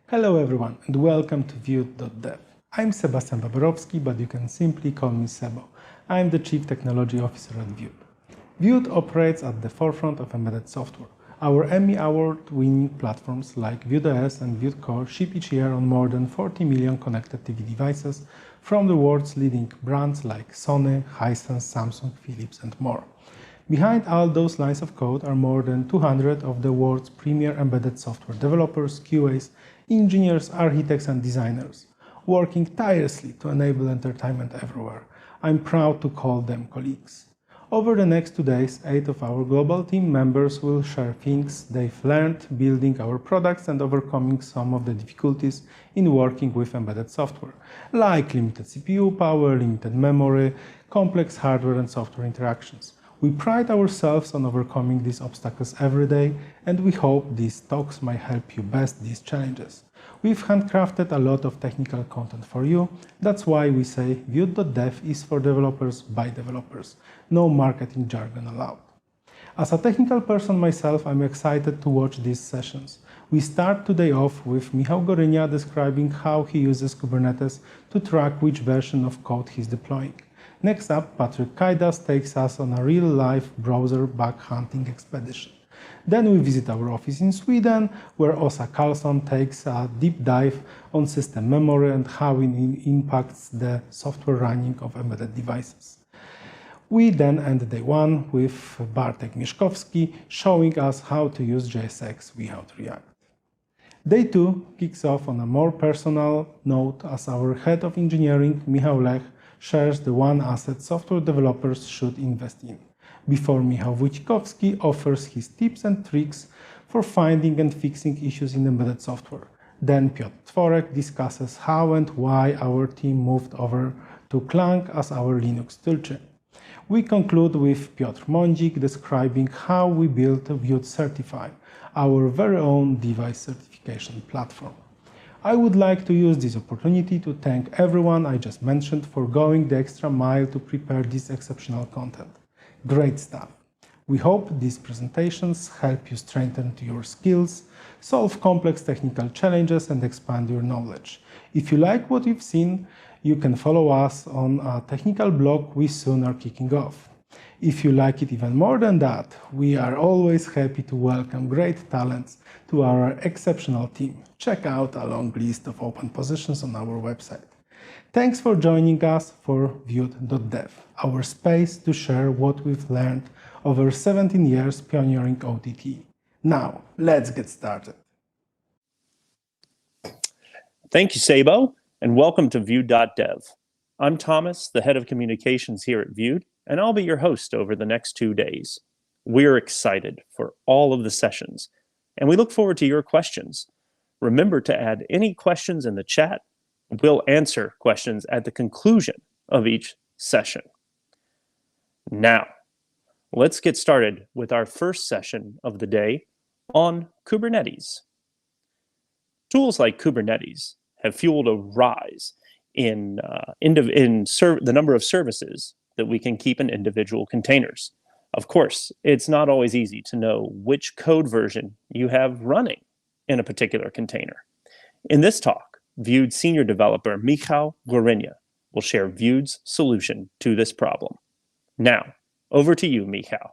Hello everyone and welcome to Vewd.dev. I'm Sebastian Baberowski, but you can simply call me Sebo. I'm the Chief Technology Officer at Vewd. Vewd operates at the forefront of embedded software. Our Emmy-award-winning platforms like Vewd.OS and Vewd Core ship each year on more than 40 million connected TV devices from the world's leading brands like Sony, Hisense, Samsung, Philips and more. Behind all those lines of code are more than 200 of the world's premier embedded software developers, QAs, engineers, architects and designers, working tirelessly to enable entertainment everywhere. I'm proud to call them colleagues. Over the next 2 days, 8 of our global team members will share things they've learned building our products and overcoming some of the difficulties in working with embedded software, like limited CPU power, limited memory, complex hardware and software interactions. We pride ourselves on overcoming these obstacles every day, and we hope these talks might help you best these challenges. We've handcrafted a lot of technical content for you. That's why we say Vewd.dev is for developers by developers. No marketing jargon allowed. As a technical person myself, I'm excited to watch these sessions. We start today off with Michał Gorynia describing how he uses Kubernetes to track which version of code he's deploying. Next up, Patryk Kajdas takes us on a real-life browser bug hunting expedition. Then we visit our office in Sweden, where Karlsson takes a deep dive on system memory and how it impacts the software running of embedded devices. We then end day one with Bartłomiej Mieszkowski showing us how to use JSX without React. Day 2 kicks off on a more personal note as our head of engineering, Michał, shares the one asset software developers should invest in, before Michał offers his tips and tricks for finding and fixing issues in embedded software. Then Piotr discusses how and why our team moved over to Clang as our Linux toolchain. We conclude with Piotr Mondzik describing how we built Vewd Certify, our very own device certification platform. I would like to use this opportunity to thank everyone I just mentioned for going the extra mile to prepare this exceptional content. Great stuff! We hope these presentations help you strengthen your skills, solve complex technical challenges and expand your knowledge. If you like what you've seen, you can follow us on a technical blog we soon are kicking off. If you like it even more than that, we are always happy to welcome great talents to our exceptional team. Check out a long list of open positions on our website. Thanks for joining us for Vewd.dev, our space to share what we've learned over 17 years pioneering OTT. Now, let's get started. Thank you, Sebo, and welcome to Vewd.dev. I'm Thomas, the head of communications here at Vewd, and I'll be your host over the next 2 days. We're excited for all of the sessions, and we look forward to your questions. Remember to add any questions in the chat. We'll answer questions at the conclusion of each session. Now, let's get started with our first session of the day on Kubernetes. Tools like Kubernetes have fueled a rise in the number of services that we can keep in individual containers. Of course, it's not always easy to know which code version you have running in a particular container. In this talk, Vewd senior developer Michał will share Vewd's solution to this problem. Now, over to you, Michał.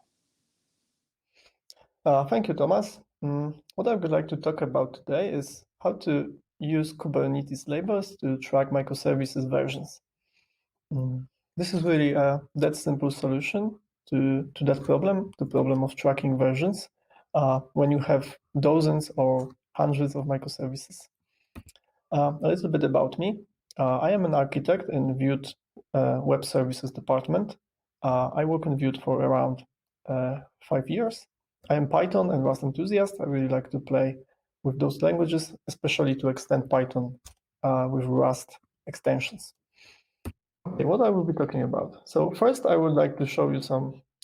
Thank you, Thomas. What I would like to talk about today is how to use Kubernetes labels to track microservices versions. This is really that simple solution to that problem, the problem of tracking versions, when you have dozens or hundreds of microservices. A little bit about me. I am an architect in Vewd Web Services department. I work in Vewd for around 5 years. I am Python and Rust enthusiast. I really like to play with those languages, especially to extend Python with Rust extensions. Okay, what I will be talking about. So first, I would like to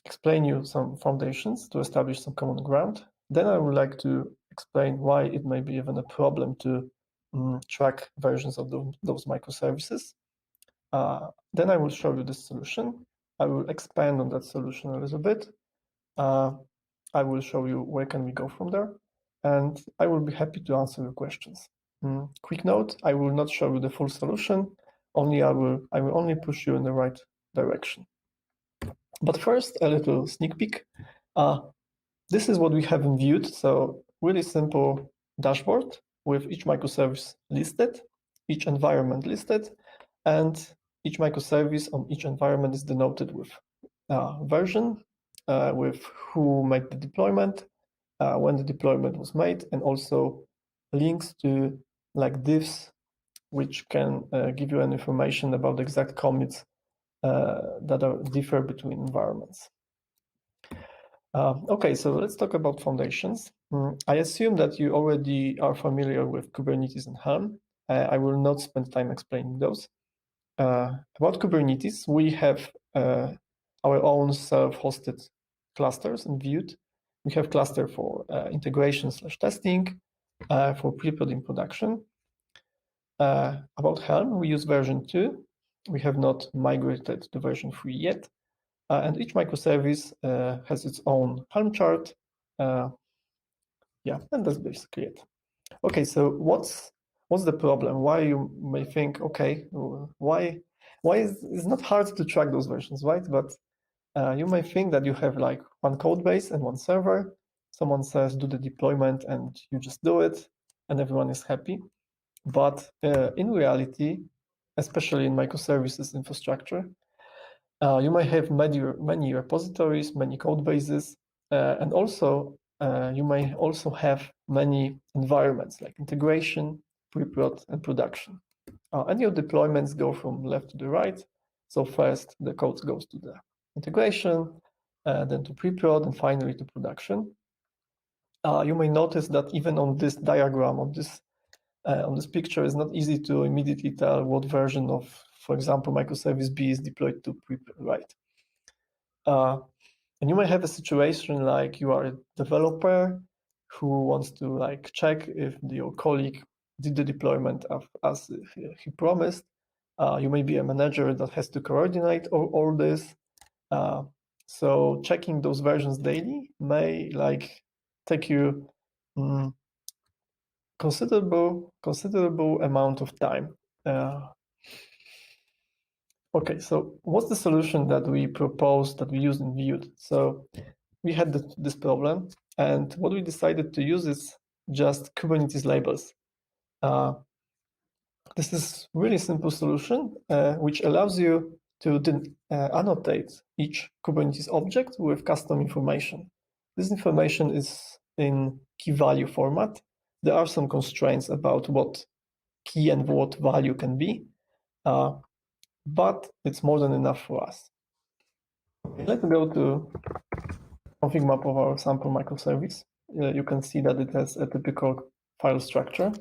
explain you some foundations to establish some common ground. Then I would like to explain why it may be even a problem to track versions of those microservices. Then I will show you this solution. I will expand on that solution a little bit. I will show you where can we go from there, and I will be happy to answer your questions. Quick note: I will not show you the full solution. I will only push you in the right direction. But first, a little sneak peek. This is what we have in Vewd. So really simple dashboard with each microservice listed, each environment listed, and each microservice on each environment is denoted with version, with who made the deployment, when the deployment was made, and also links to like divs, which can give you an information about the exact commits that differ between environments. Okay, so let's talk about foundations. I assume that you already are familiar with Kubernetes and Helm. I will not spend time explaining those. About Kubernetes, we have our own self-hosted clusters in Vewd. We have cluster for integration/testing, for pre-prod in production. About Helm, we use version 2. We have not migrated to version 3 yet. And each microservice has its own Helm chart. Yeah, and that's basically it. Okay, so what's the problem? Why you may think, okay, why is it's not hard to track those versions, right? But you may think that you have like one code base and one server. Someone says do the deployment and you just do it and everyone is happy. But in reality, especially in microservices infrastructure, you may have many repositories, many code bases, and also you may also have many environments like integration, pre-prod, and production. And your deployments go from left to the right. So first the code goes to the integration, then to pre-prod, and finally to production. You may notice that even on this diagram, on this picture, it's not easy to immediately tell what version of, for example, microservice B is deployed to pre-prod, right? And you may have a situation like you are a developer who wants to like check if your colleague did the deployment as he promised. You may be a manager that has to coordinate all this. So checking those versions daily may like take you considerable amount of time. Okay, so what's the solution that we proposed, that we used in Vewd? So we had this problem, and what we decided to use is just Kubernetes labels. This is really simple solution, which allows you to annotate each Kubernetes object with custom information. This information is in key value format. There are some constraints about what key and what value can be, but it's more than enough for us. Let's go to config map of our sample microservice. You can see that it has a typical file structure.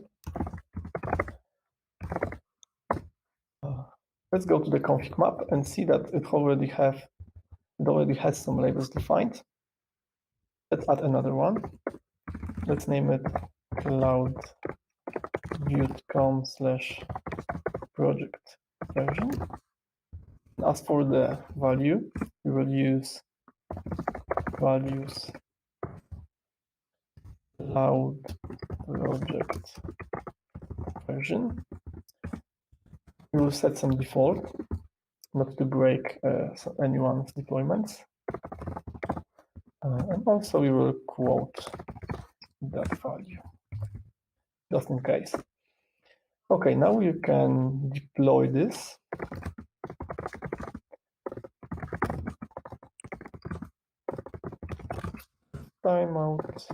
Let's go to the config map and see that it already has some labels defined. Let's add another one. Let's name it cloud vewd.com/project version. As for the value, we will use values cloud project version. We will set some default, not to break anyone's deployments. And also we will quote that value, just in case. Okay, now you can deploy this. Timeout.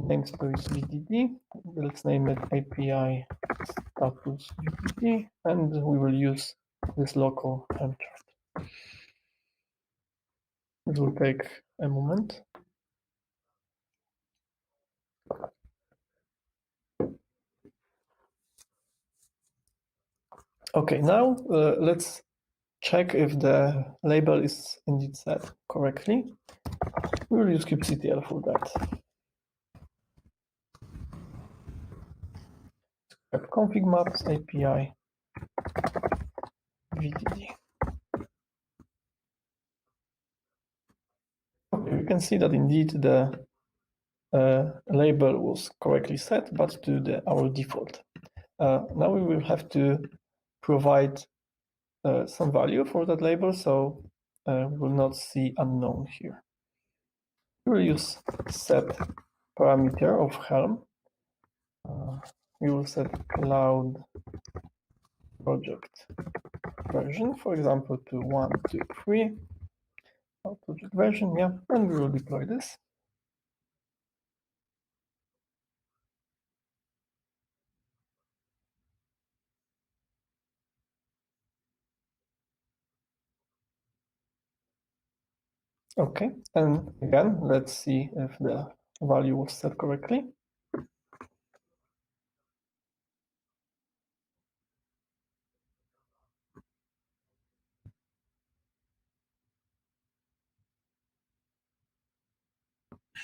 Namespace VDD. Let's name it API status VDD, and we will use this local Helm chart. It will take a moment. Okay, now let's check if the label is indeed set correctly. We will use kubectl for that. Config maps API VDD. Okay, we can see that indeed the label was correctly set, but to our default. Now we will have to provide some value for that label, so we will not see unknown here. We will use set parameter of Helm. We will set cloud project version, for example, to 123. Project version, yeah, and we will deploy this. Okay, and again, let's see if the value was set correctly.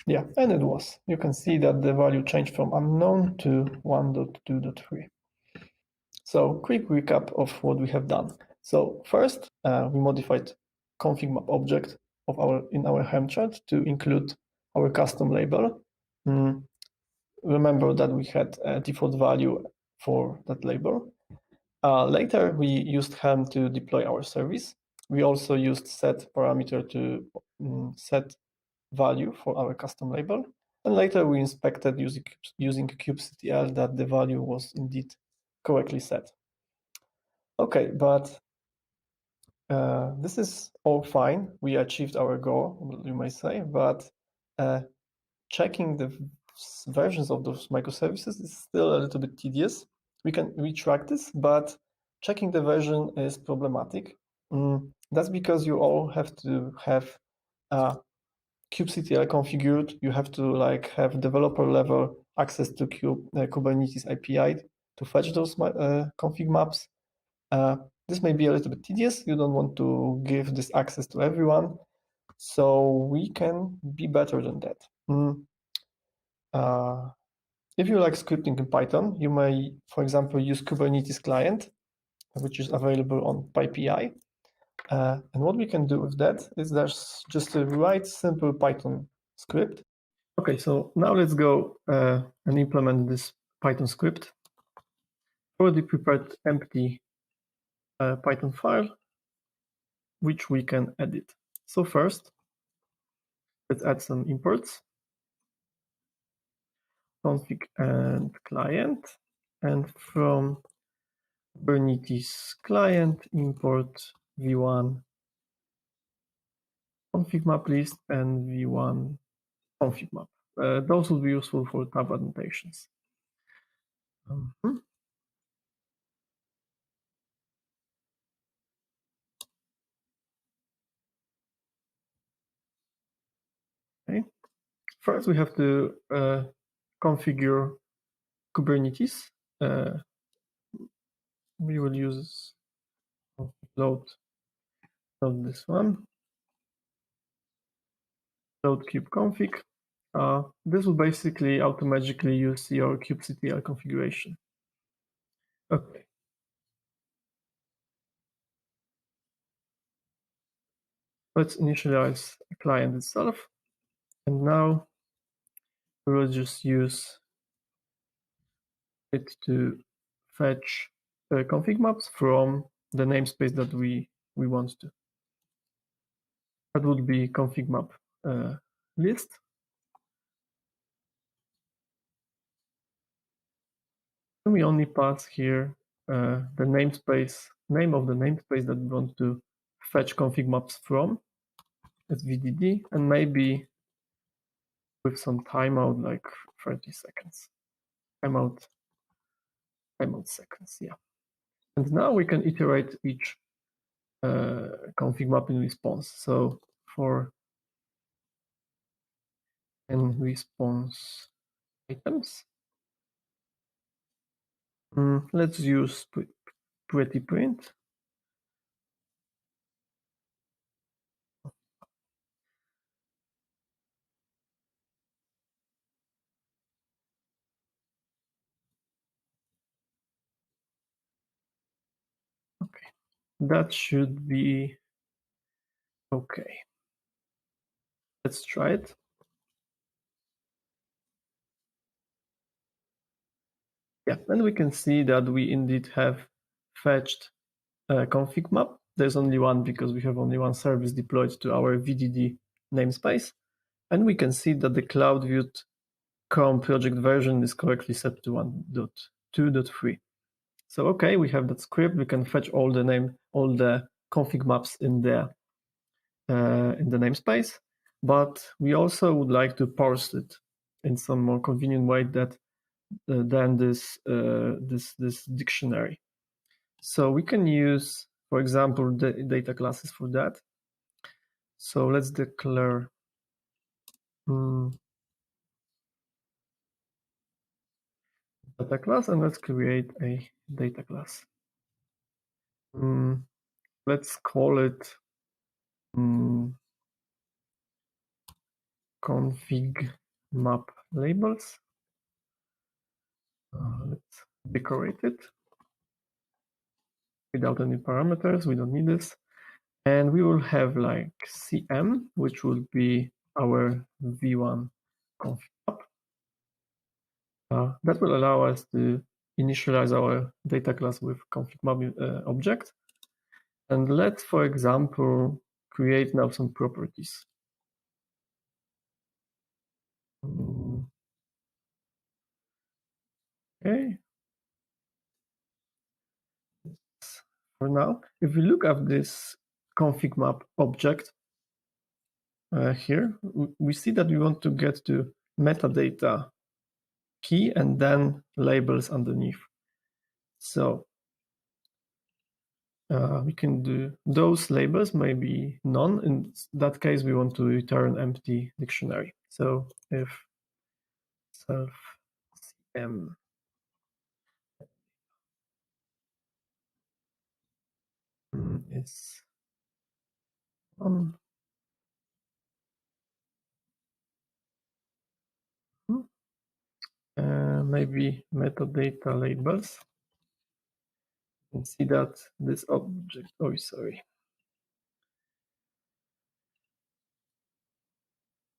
Yeah, and it was. You can see that the value changed from unknown to 1.2.3. So quick recap of what we have done. So first, we modified config map object in our Helm chart to include our custom label. Remember that we had a default value for that label. Later, we used Helm to deploy our service. We also used set parameter to set value for our custom label. And later, we inspected using kubectl that the value was indeed correctly set. Okay, but this is all fine. We achieved our goal, you may say, but checking the versions of those microservices is still a little bit tedious. We can retract this, but checking the version is problematic. That's because you all have to have kubectl configured. You have to have developer level access to Kubernetes API to fetch those config maps. This may be a little bit tedious. You don't want to give this access to everyone. So we can be better than that. If you like scripting in Python, you may, for example, use Kubernetes client, which is available on PyPI. And what we can do with that is there's just a write simple Python script. Okay, so now let's go and implement this Python script. Already prepared empty Python file, which we can edit. So first, let's add some imports. Config and client, and from Kubernetes client import v1 config map list and v1 config map. Those will be useful for tab annotations. Okay. First, we have to configure Kubernetes. We will use load this one. Load kubeconfig. This will basically automatically use your kubectl configuration. Okay. Let's initialize the client itself. And now we will just use it to fetch config maps from the namespace that we want to. That would be config map list. And we only pass here the namespace, name of the namespace that we want to fetch config maps from. It's VDD, and maybe with some timeout, like 30 seconds. Timeout seconds, yeah. And now we can iterate each config map in response. So for in response items, let's use pretty print. Okay, that should be okay. Let's try it. Yeah, and we can see that we indeed have fetched a config map. There's only one because we have only one service deployed to our VDD namespace. And we can see that the Cloud Vewd com project version is correctly set to 1.2.3. So okay, we have that script. We can fetch all the config maps in the namespace, but we also would like to parse it in some more convenient way than this dictionary. So we can use, for example, the data classes for that. So let's declare data class, and let's create a data class. Let's call it config map labels. Let's decorate it without any parameters. We don't need this. And we will have like CM, which will be our V1 config map. That will allow us to initialize our data class with config map object. And let's, for example, create now some properties. Okay. For now, if we look at this config map object here, we see that we want to get to metadata key and then labels underneath. So we can do those labels, maybe none. In that case, we want to return empty dictionary. So if self cm is on, maybe metadata labels. You can see that this object, oh, sorry.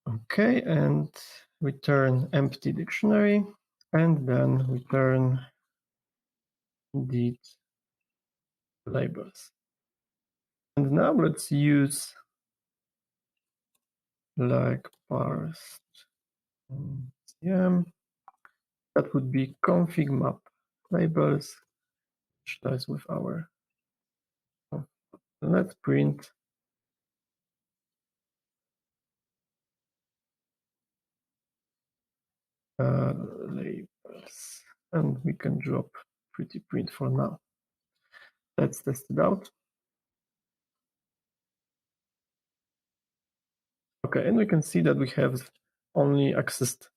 Okay, and return empty dictionary, and then return indeed labels. And now let's use like parsed CM. That would be config map labels, which ties with our. Let's print labels, and we can drop pretty print for now. Let's test it out. Okay, and we can see that we have only accessed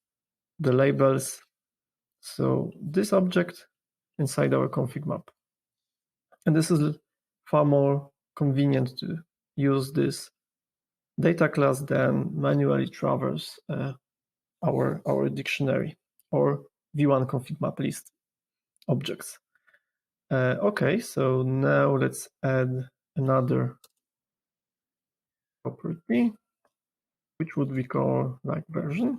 the labels. So this object inside our config map. And this is far more convenient to use this data class than manually traverse our dictionary or v1 config map list objects. Okay, so now let's add another property, which would be called like version.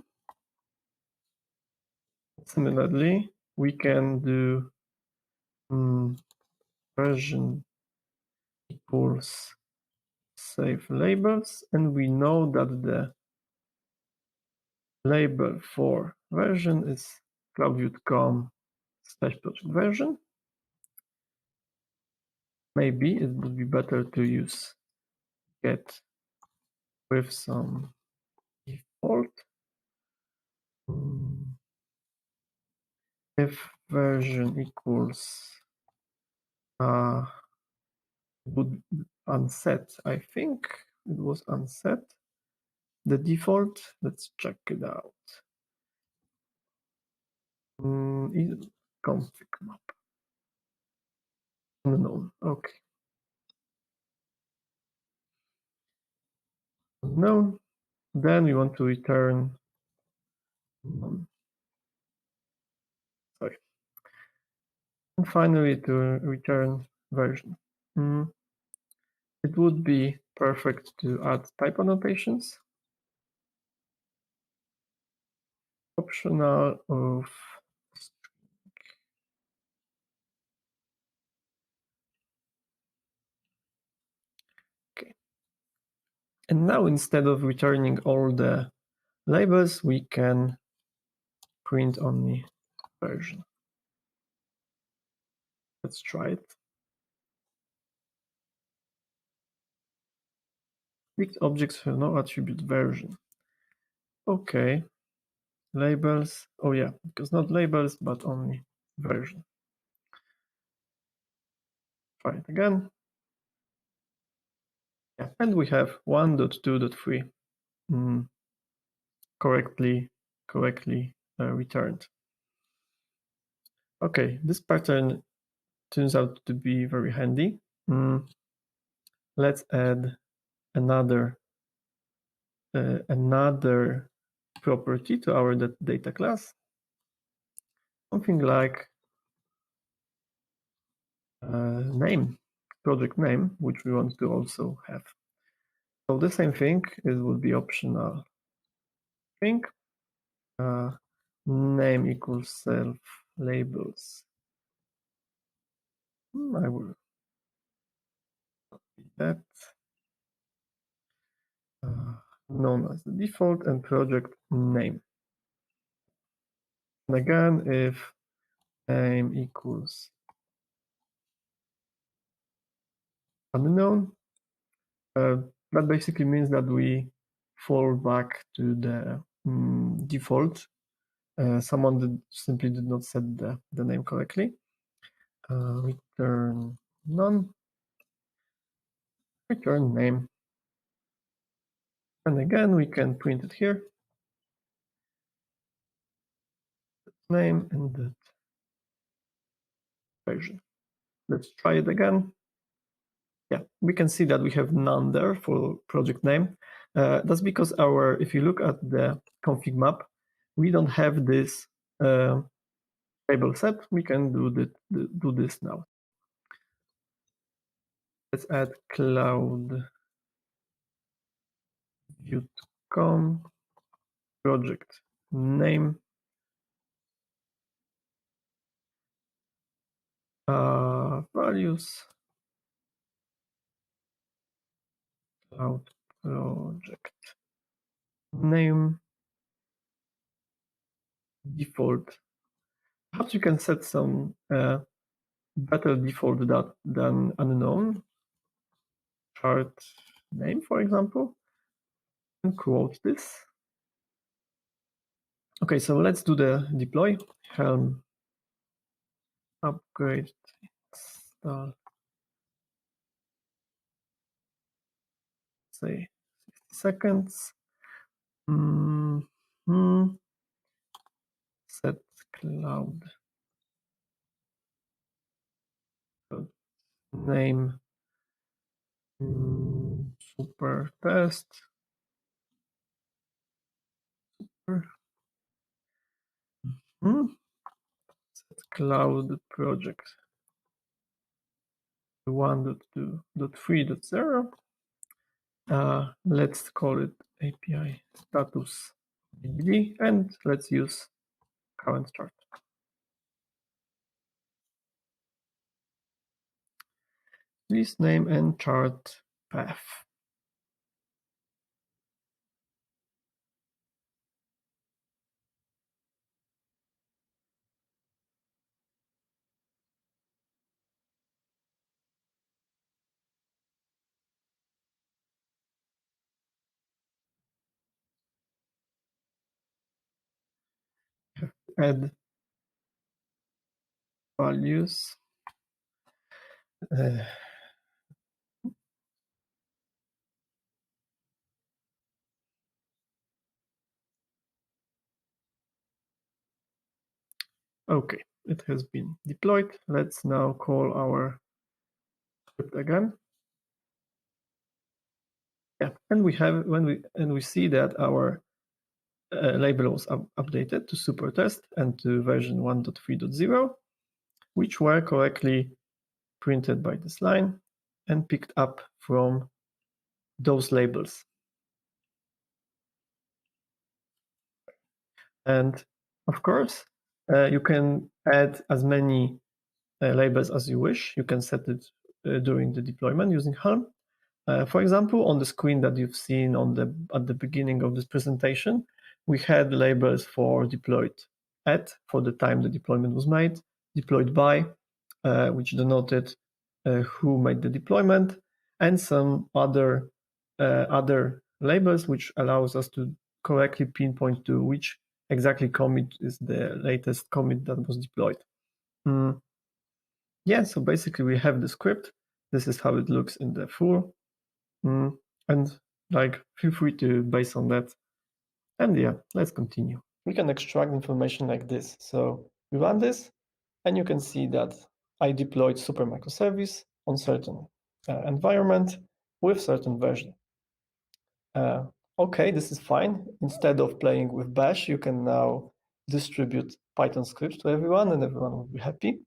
Similarly, we can do version equals save labels, and we know that the label for version is cloudvewd.com/project version. Maybe it would be better to use get with some default. If version equals would unset, I think it was unset. The default, let's check it out. Is config map. Unknown, okay. Unknown. Then we want to return. Sorry. And finally, to return version. It would be perfect to add type annotations. Optional of string. And now instead of returning all the labels, we can print only version. Let's try it. Picked objects have no attribute version. Okay. Labels. Oh yeah, because not labels, but only version. Try it again. Yeah, and we have 1.2.3 correctly returned. Okay, this pattern turns out to be very handy. Let's add another property to our data class. Something like name, project name, which we want to also have. So the same thing, it will be optional string. Name equals self labels. I will copy that. Known as the default and project name. And again, if name equals unknown, that basically means that we fall back to the default. Someone simply did not set the name correctly. Return none. Return name. And again, we can print it here. Name and that version. Let's try it again. Yeah, we can see that we have none there for project name. That's because if you look at the config map, we don't have this label set. We can do this now. Let's add cloud view.com project name. Values cloud project name default. Perhaps you can set some better default than unknown. Chart name, for example, and quote this. Okay, so let's do the deploy. Helm upgrade install. Say 60 seconds. Set cloud name super test. Set cloud project 1.2.3.0. Let's call it API status DB, and let's use current chart. Please name and chart path. Add values. Okay, it has been deployed. Let's now call our script again. Yeah, and we have we see that our label was updated to super test and to version 1.3.0, which were correctly printed by this line and picked up from those labels. And of course, you can add as many labels as you wish. You can set it during the deployment using Helm. For example, on the screen that you've seen at the beginning of this presentation, we had labels for deployed at, for the time the deployment was made, deployed by, which denoted who made the deployment, and some other labels which allows us to correctly pinpoint to which exactly commit is the latest commit that was deployed. Yeah, so basically we have the script. This is how it looks in the full. And feel free to base on that. And yeah, let's continue. We can extract information like this. So we run this, and you can see that I deployed super microservice on certain environment with certain version. Okay, this is fine. Instead of playing with Bash, you can now distribute Python scripts to everyone, and everyone will be happy.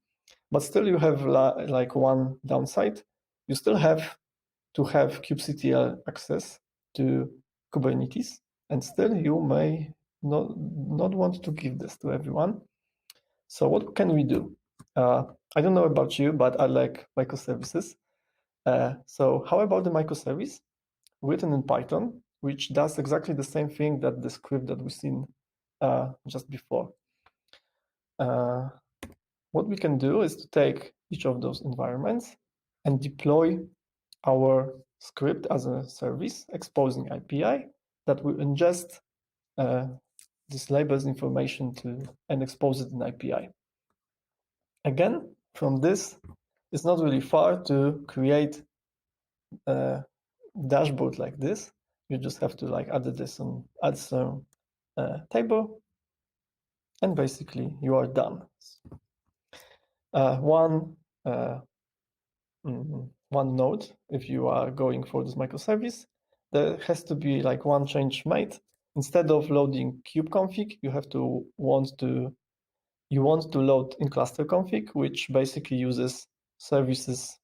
But still, you have like one downside. You still have to have kubectl access to Kubernetes, and still you may not want to give this to everyone. So what can we do? I don't know about you, but I like microservices. So how about the microservice written in Python, which does exactly the same thing that the script that we've seen just before? What we can do is to take each of those environments and deploy our script as a service exposing API that will ingest this labels information and expose it in API. Again, from this, it's not really far to create a dashboard like this. You just have to add some table, and basically you are done. One note, if you are going for this microservice, there has to be like one change made. Instead of loading kubeconfig, you want to load in cluster config, which basically uses services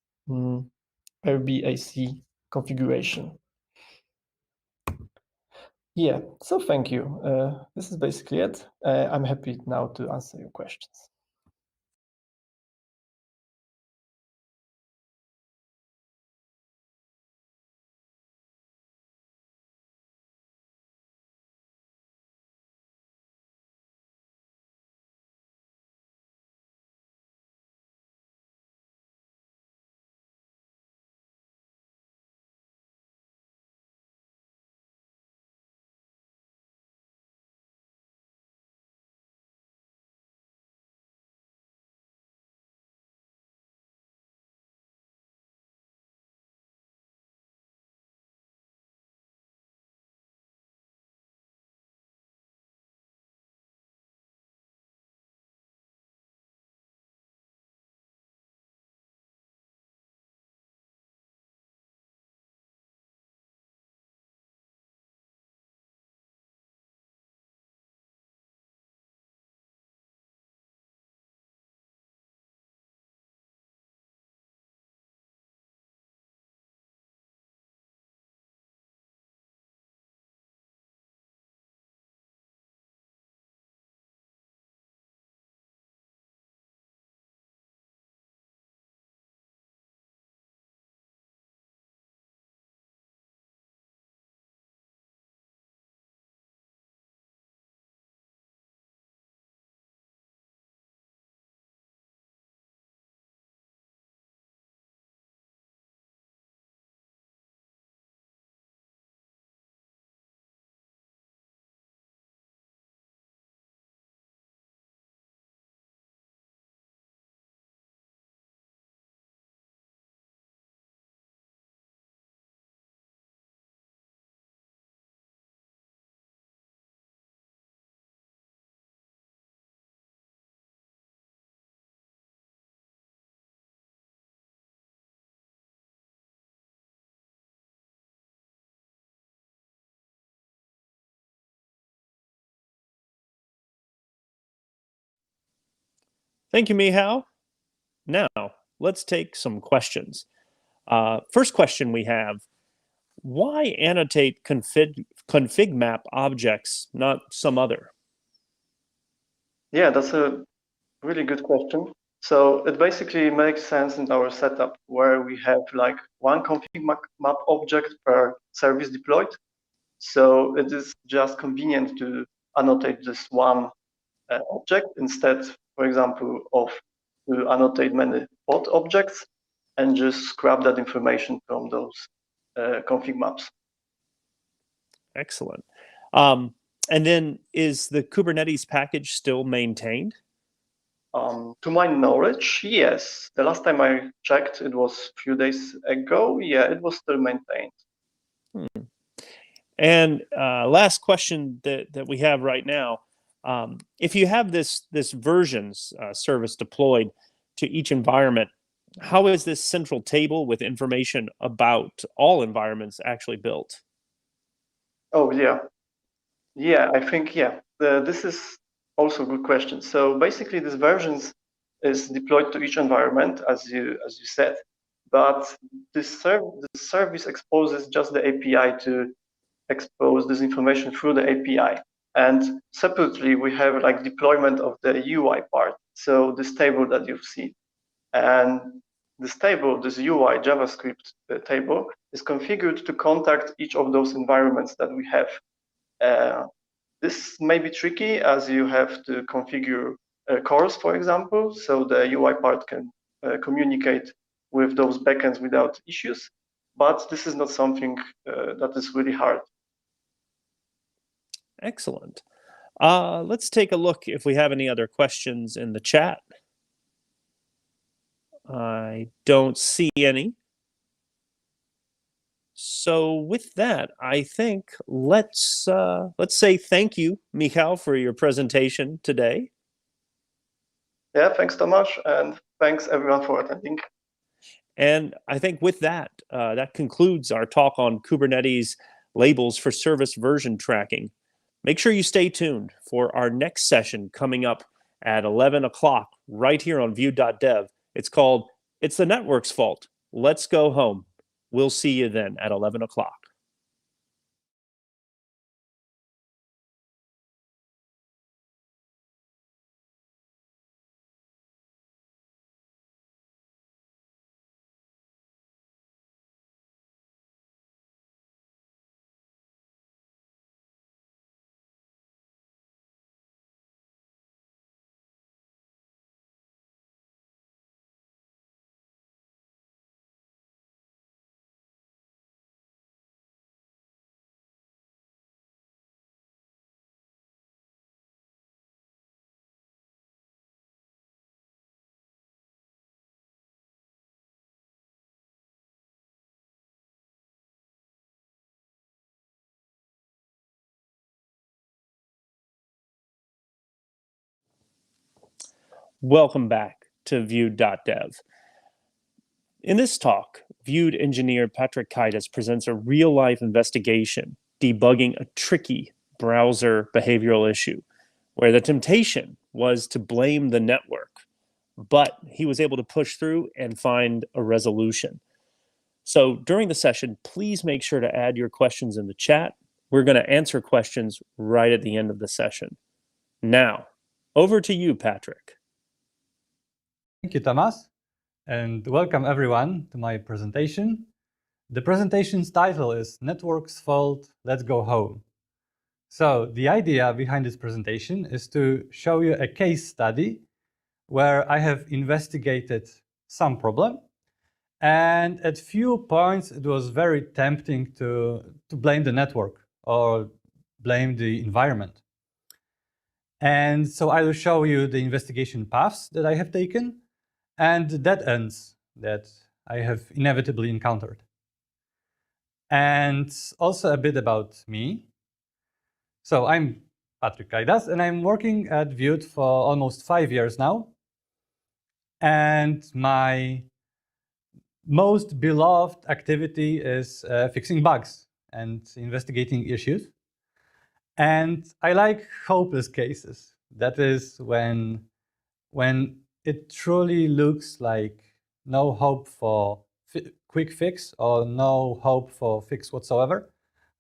RBAC configuration. Yeah, so thank you. This is basically it. I'm happy now to answer your questions. Thank you, Michał. Now, let's take some questions. First question we have, why annotate config map objects, not some other? Yeah, that's a really good question. So it basically makes sense in our setup where we have like one config map object per service deployed. So it is just convenient to annotate this one object instead, for example, of to annotate many pod objects and just grab that information from those config maps. Excellent. And then is the Kubernetes package still maintained? To my knowledge, yes. The last time I checked, it was a few days ago. Yeah, it was still maintained. And last question that we have right now, if you have this versions service deployed to each environment, how is this central table with information about all environments actually built? Oh, yeah. Yeah, I think, yeah. This is also a good question. So basically, this versions is deployed to each environment, as you said, but this service exposes just the API to expose this information through the API. And separately, we have like deployment of the UI part. So this table that you've seen. And this table, this UI JavaScript table, is configured to contact each of those environments that we have. This may be tricky as you have to configure cores, for example, so the UI part can communicate with those backends without issues. But this is not something that is really hard. Excellent. Let's take a look if we have any other questions in the chat. I don't see any. So with that, I think let's say thank you, Michał, for your presentation today. Yeah, thanks so much, and thanks everyone for attending. And I think with that, that concludes our talk on Kubernetes labels for service version tracking. Make sure you stay tuned for our next session coming up at 11 o'clock right here on Vewd.dev. It's called It's the Network's Fault. Let's go home. We'll see you then at 11 o'clock. Welcome back to Vewd.dev. In this talk, Vewd engineer Patryk Kajdas presents a real-life investigation debugging a tricky browser behavioral issue where the temptation was to blame the network, but he was able to push through and find a resolution. So during the session, please make sure to add your questions in the chat. We're going to answer questions right at the end of the session. Now, over to you, Patryk. Thank you, Thomas, and welcome everyone to my presentation. The presentation's title is Network's Fault, Let's Go Home. So the idea behind this presentation is to show you a case study where I have investigated some problem, and at few points it was very tempting to blame the network or blame the environment. And so I will show you the investigation paths that I have taken and the dead ends that I have inevitably encountered. And also a bit about me. So I'm Patryk Kajdas, and I'm working at Vewd for almost 5 years now. And my most beloved activity is fixing bugs and investigating issues. And I like hopeless cases. That is when it truly looks like no hope for quick fix or no hope for fix whatsoever.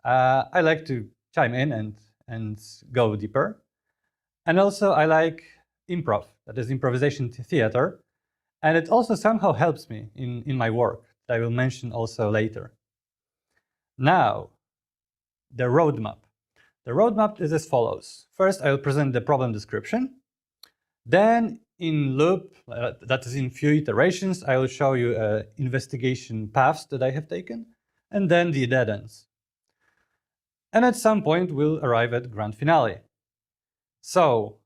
I like to chime in and go deeper. And also I like improv, that is improvisation theater. And it also somehow helps me in my work, that I will mention also later. Now, the roadmap. The roadmap is as follows. First, I will present the problem description. Then, in loop, that is in few iterations, I will show you investigation paths that I have taken, and then the dead ends. And at some point, we'll arrive at grand finale. So,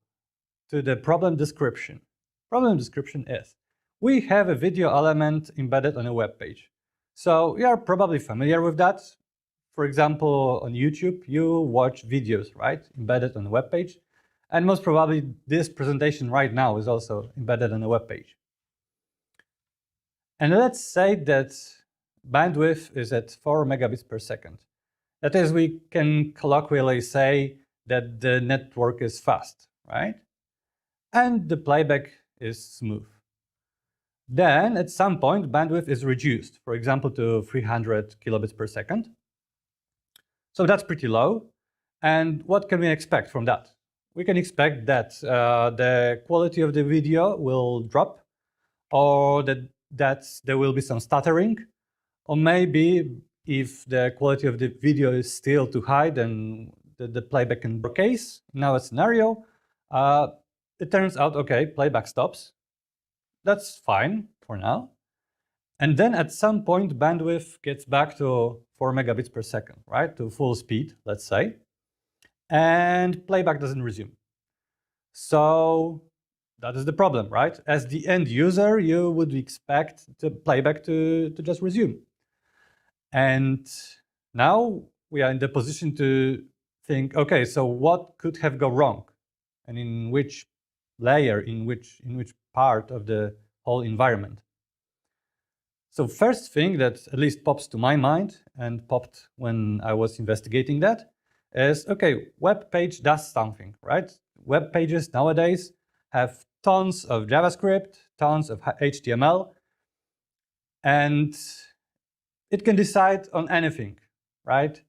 to the problem description. Problem description is, we have a video element embedded on a web page. So you are probably familiar with that. For example, on YouTube, you watch videos, right? Embedded on a web page. And most probably this presentation right now is also embedded on a web page. And let's say that bandwidth is at 4 megabits per second. That is, we can colloquially say that the network is fast, right? And the playback is smooth. Then, at some point, bandwidth is reduced, for example, to 300 kilobits per second. So that's pretty low. And what can we expect from that? We can expect that the quality of the video will drop, or that there will be some stuttering, or maybe if the quality of the video is still too high, then the playback can be case. In our scenario, it turns out, okay, playback stops. That's fine for now. And then at some point, bandwidth gets back to 4 megabits per second, right? To full speed, let's say. And playback doesn't resume. So that is the problem, right? As the end user, you would expect the playback to just resume. And now we are in the position to think, okay, so what could have gone wrong? And in which layer, in which part of the whole environment? So first thing that at least pops to my mind and popped when I was investigating that is, okay, web page does something, right? Web pages nowadays have tons of JavaScript, tons of HTML, and it can decide on anything, right?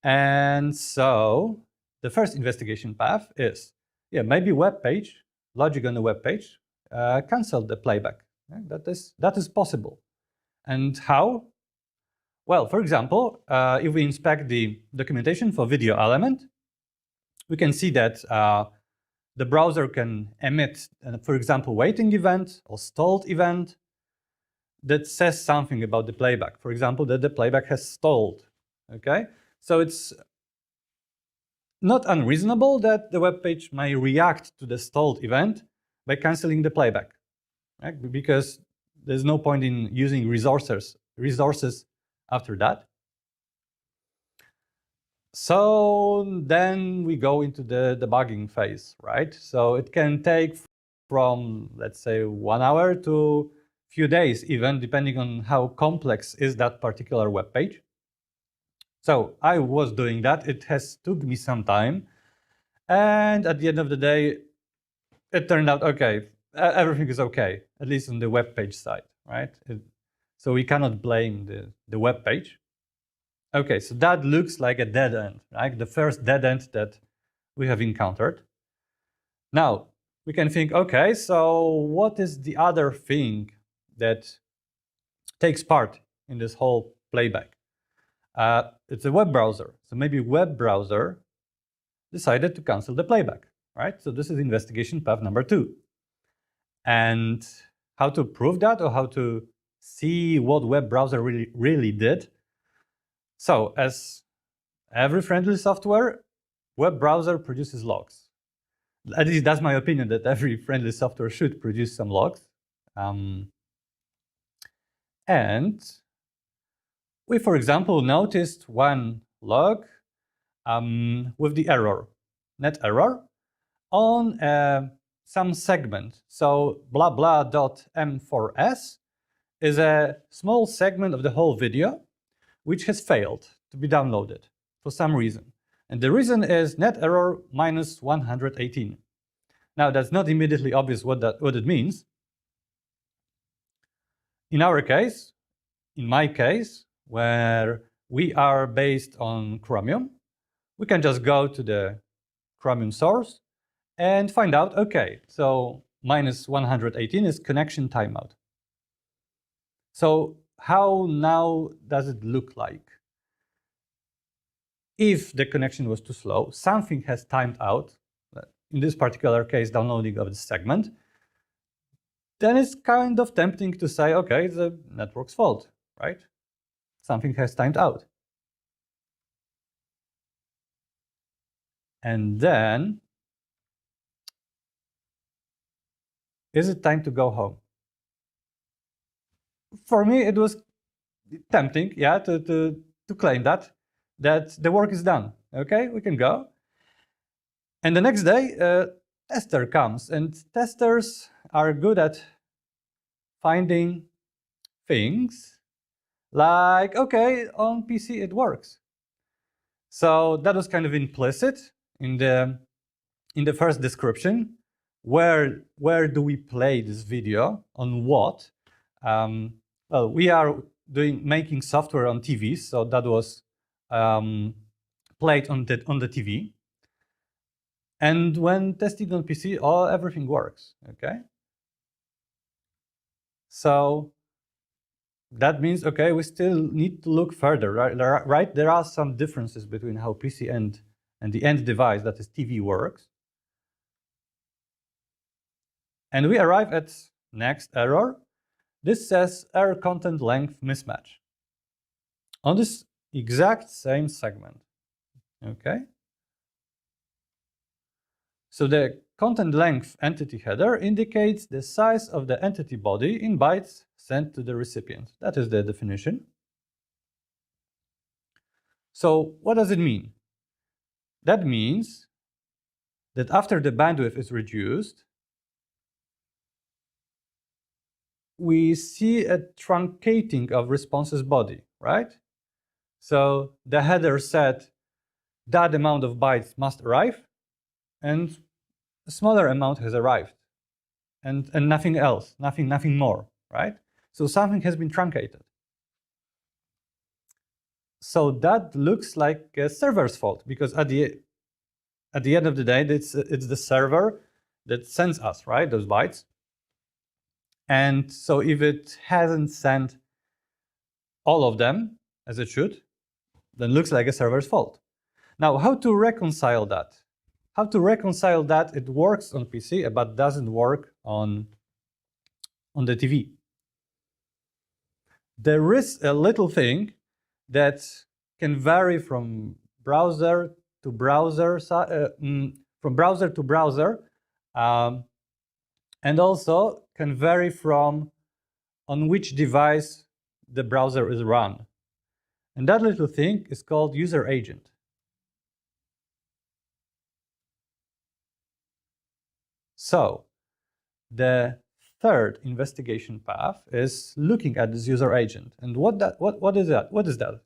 And so the first investigation path is, yeah, maybe web page, logic on the web page, cancel the playback. Yeah, that is possible. And how? Well, for example, if we inspect the documentation for video element, we can see that the browser can emit, for example, waiting event or stalled event that says something about the playback. For example, that the playback has stalled. Okay, so it's not unreasonable that the web page may react to the stalled event by canceling the playback, right? Because there's no point in using resources after that. So then we go into the debugging phase, right? So it can take from, let's say, 1 hour to a few days, even depending on how complex is that particular web page. So I was doing that. It has took me some time. And at the end of the day, it turned out okay. Everything is okay, at least on the web page side, right? So we cannot blame the web page. Okay, so that looks like a dead end, right? The first dead end that we have encountered. Now, we can think, okay, so what is the other thing that takes part in this whole playback? It's a web browser. So maybe web browser decided to cancel the playback, right? So this is investigation path number 2. And how to prove that, or how to see what web browser really did? So as every friendly software, web browser produces logs. At least that's my opinion, that every friendly software should produce some logs. And we, for example, noticed one log with the error, net error, on some segment. So blah blah.m4s is a small segment of the whole video which has failed to be downloaded for some reason. And the reason is net error minus 118. Now, that's not immediately obvious what it means. In our case, in my case, where we are based on Chromium, we can just go to the Chromium source and find out, okay, so minus 118 is connection timeout. So how now does it look like? If the connection was too slow, something has timed out, in this particular case, downloading of the segment, then it's kind of tempting to say, okay, it's the network's fault, right? Something has timed out. And then, is it time to go home? For me, it was tempting, yeah, to claim that the work is done. Okay, we can go. And the next day, tester comes, and testers are good at finding things like, okay, on PC it works. So that was kind of implicit in the first description. Where do we play this video? On what? Well, we are making software on TVs, so that was played on the TV. And when testing on PC, everything works. Okay. So that means, okay, we still need to look further, right? There are some differences between how PC and the end device, that is TV, works. And we arrive at next error. This says error content length mismatch on this exact same segment. Okay. So the content length entity header indicates the size of the entity body in bytes sent to the recipient. That is the definition. So what does it mean? That means that after the bandwidth is reduced, we see a truncating of responses body, right? So the header said that amount of bytes must arrive, and a smaller amount has arrived, and nothing else, nothing more, right? So something has been truncated. So that looks like a server's fault, because at the end of the day, it's the server that sends us, right, those bytes. And so if it hasn't sent all of them as it should, then it looks like a server's fault. Now, how to reconcile that? How to reconcile that it works on PC but doesn't work on the TV? There is a little thing that can vary from browser to browser, and also can vary from on which device the browser is run. And that little thing is called user agent. So the third investigation path is looking at this user agent. And what is that? What is that?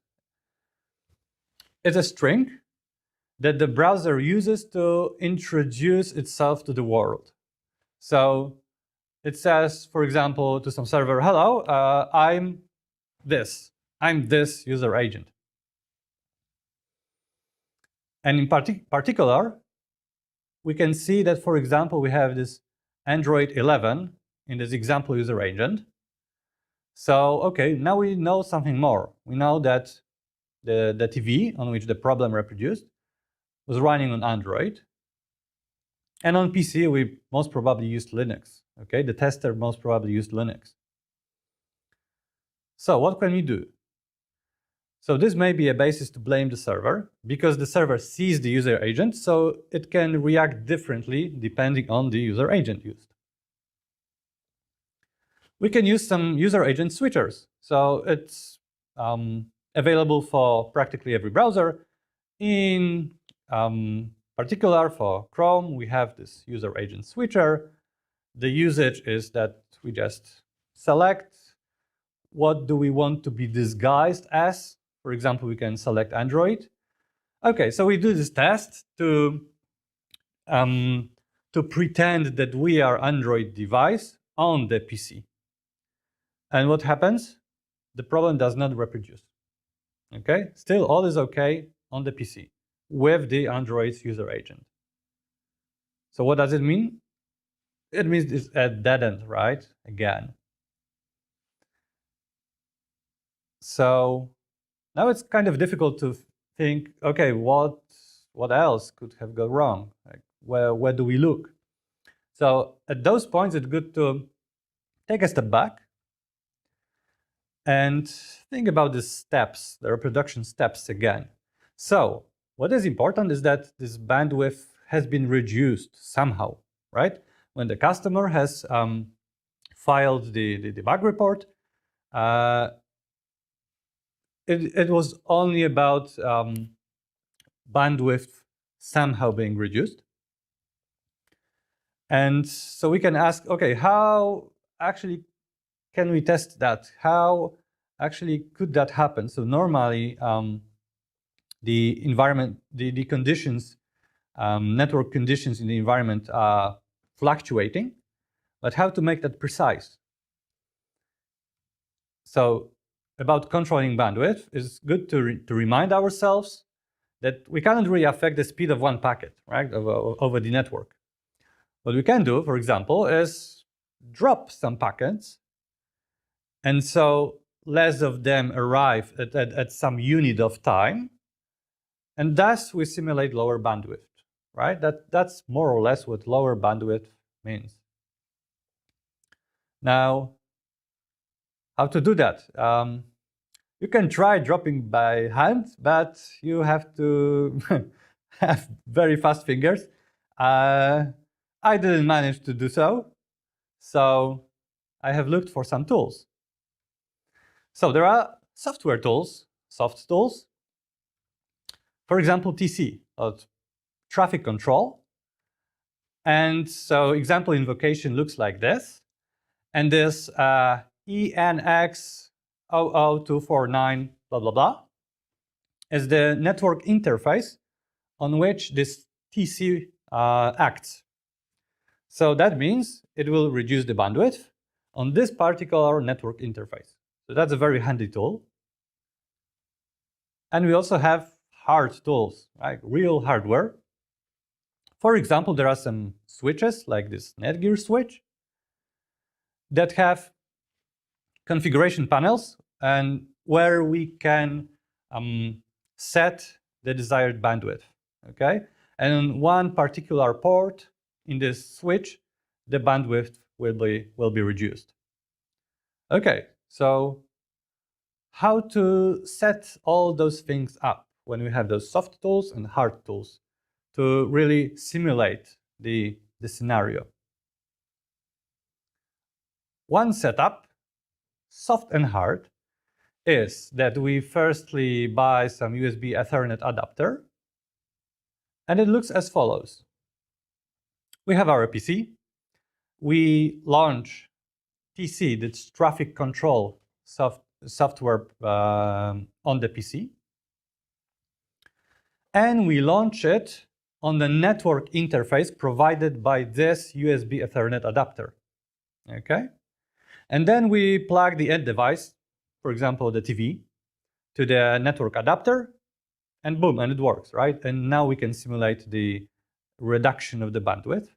It's a string that the browser uses to introduce itself to the world. So it says, for example, to some server, hello, I'm this user agent. And in particular, we can see that, for example, we have this Android 11 in this example user agent. So, okay, now we know something more. We know that the TV on which the problem reproduced was running on Android. And on PC, we most probably used Linux. Okay, the tester most probably used Linux. So what can we do? So this may be a basis to blame the server, because the server sees the user agent, so it can react differently depending on the user agent used. We can use some user agent switchers. So it's available for practically every browser. In particular for Chrome, we have this user agent switcher. The usage is that we just select what do we want to be disguised as. For example, we can select Android. Okay, so we do this test to pretend that we are Android device on the PC. And what happens? The problem does not reproduce. Okay, still all is okay on the PC with the Android's user agent. So what does it mean? it means it's a dead end, right? Again. So now it's kind of difficult to think, okay, what else could have gone wrong? Like, where do we look? So at those points, it's good to take a step back and think about the steps, the reproduction steps again. So what is important is that this bandwidth has been reduced somehow, right? When the customer has filed the bug report, it was only about bandwidth somehow being reduced. And so we can ask, okay, how actually can we test that? How actually could that happen? So normally the environment, the conditions, network conditions in the environment are fluctuating, but how to make that precise? So about controlling bandwidth, it's good to remind ourselves that we cannot really affect the speed of one packet, right, over the network. What we can do, for example, is drop some packets, and so less of them arrive at some unit of time, and thus we simulate lower bandwidth, right? That's more or less what lower bandwidth means. Now, how to do that? You can try dropping by hand, but you have to have very fast fingers. I didn't manage to do so, so I have looked for some tools. So there are software tools, soft tools. For example, TC, traffic control. And so example invocation looks like this. And this ENX00249 blah, blah, blah is the network interface on which this TC acts. So that means it will reduce the bandwidth on this particular network interface. So that's a very handy tool. And we also have hard tools, like real hardware. For example, there are some switches like this Netgear switch that have configuration panels and where we can set the desired bandwidth, okay? And on one particular port in this switch, the bandwidth will be reduced. Okay, so how to set all those things up when we have those soft tools and hard tools to really simulate the scenario. One setup, soft and hard, is that we firstly buy some USB Ethernet adapter, and it looks as follows. We have our PC. We launch TC, that's traffic control software on the PC. And we launch it on the network interface provided by this USB Ethernet adapter. Okay? And then we plug the end device, for example, the TV, to the network adapter, and boom, and it works, right? And now we can simulate the reduction of the bandwidth.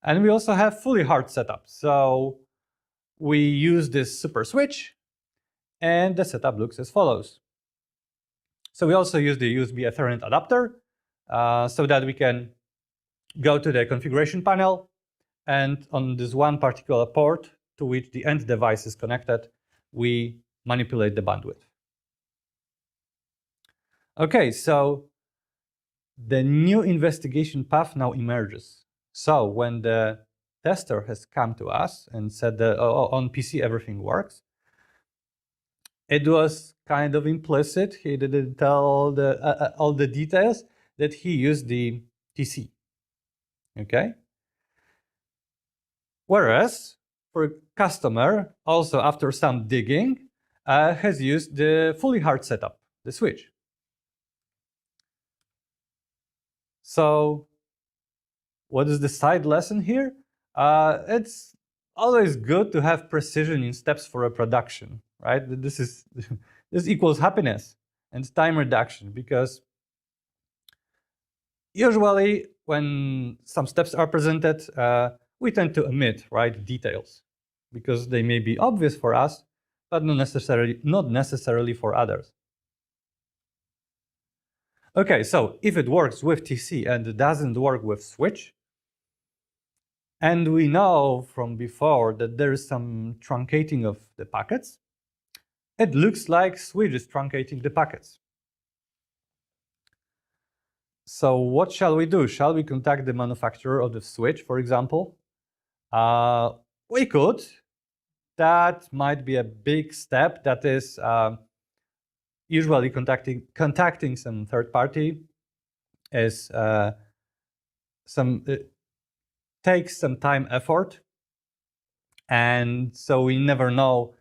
And we also have fully hard setup. So we use this super switch, and the setup looks as follows. So we also use the USB Ethernet adapter so that we can go to the configuration panel, and on this one particular port to which the end device is connected, we manipulate the bandwidth. Okay, so the new investigation path now emerges. So when the tester has come to us and said that on PC everything works, it was kind of implicit. He didn't tell all the details that he used the TC. Okay. Whereas for a customer, also after some digging, has used the fully hard setup, the switch. So what is the side lesson here? It's always good to have precision in steps for a production, right? This equals happiness and time reduction, because usually when some steps are presented, we tend to omit, right, details, because they may be obvious for us, but not necessarily for others. Okay, so if it works with TC and it doesn't work with switch, and we know from before that there is some truncating of the packets, it looks like switch is truncating the packets. So what shall we do? Shall we contact the manufacturer of the switch, for example? We could. That might be a big step. That is usually contacting some third party is takes some time, effort, and so we never know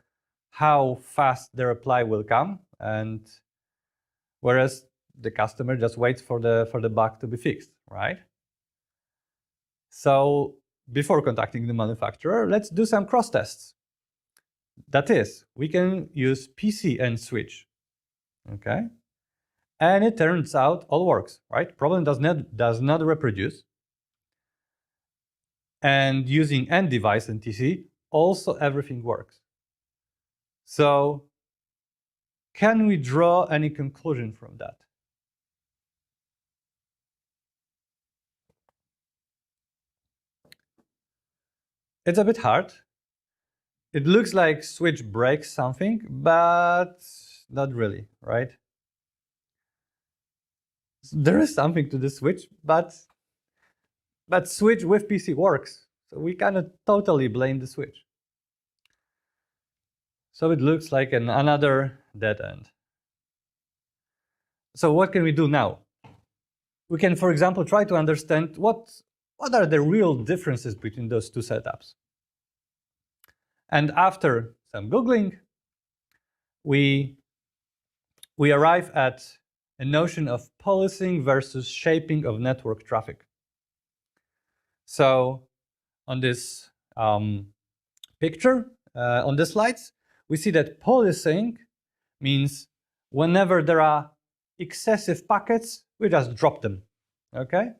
how fast the reply will come. And whereas the customer just waits for the bug to be fixed, right? So before contacting the manufacturer, let's do some cross tests. That is, we can use PC and switch, okay? And it turns out all works, right? Problem does not reproduce. And using end device and TC, also everything works. So can we draw any conclusion from that? It's a bit hard. It looks like switch breaks something, but not really, right? There is something to the switch, but switch with PC works. So we cannot totally blame the switch. So it looks like another dead end. So what can we do now? We can, for example, try to understand what are the real differences between those two setups. And after some Googling, we arrive at a notion of policing versus shaping of network traffic. So on this picture, on the slides, we see that policing means whenever there are excessive packets, we just drop them, okay?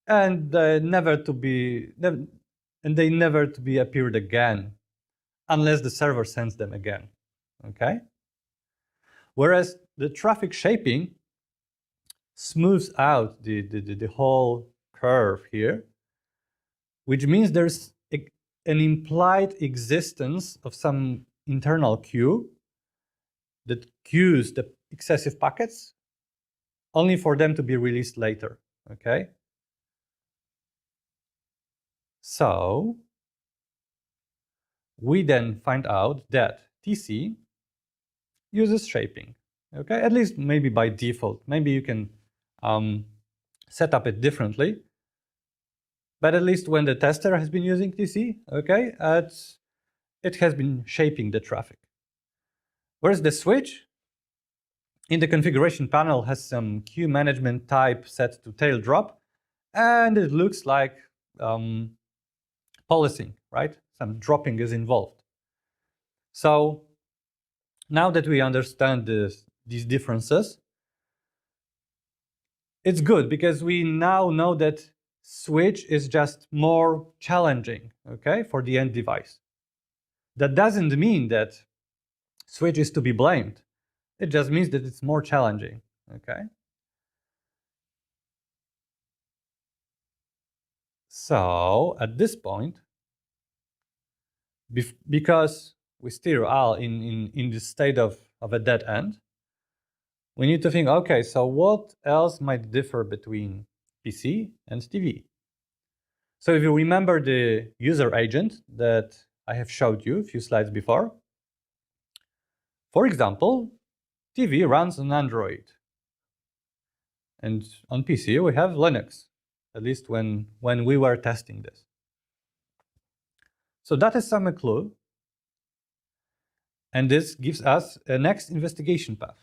And they never to be appeared again, unless the server sends them again, okay? Whereas the traffic shaping smooths out the whole curve here, which means there's an implied existence of some internal queue that queues the excessive packets only for them to be released later, okay? So we then find out that TC uses shaping, okay? At least maybe by default. Maybe you can set up it differently. But at least when the tester has been using TC, okay, it has been shaping the traffic. Whereas the switch in the configuration panel has some queue management type set to tail drop, and it looks like policing, right? Some dropping is involved. So now that we understand these differences, it's good because we now know that switch is just more challenging, okay, for the end device. That doesn't mean that switch is to be blamed. It just means that it's more challenging, okay? So at this point, because we still are in this state of a dead end, we need to think, okay, so what else might differ between PC and TV? So if you remember the user agent that I have showed you a few slides before, for example, TV runs on Android. And on PC, we have Linux, at least when we were testing this. So that is some clue. And this gives us a next investigation path.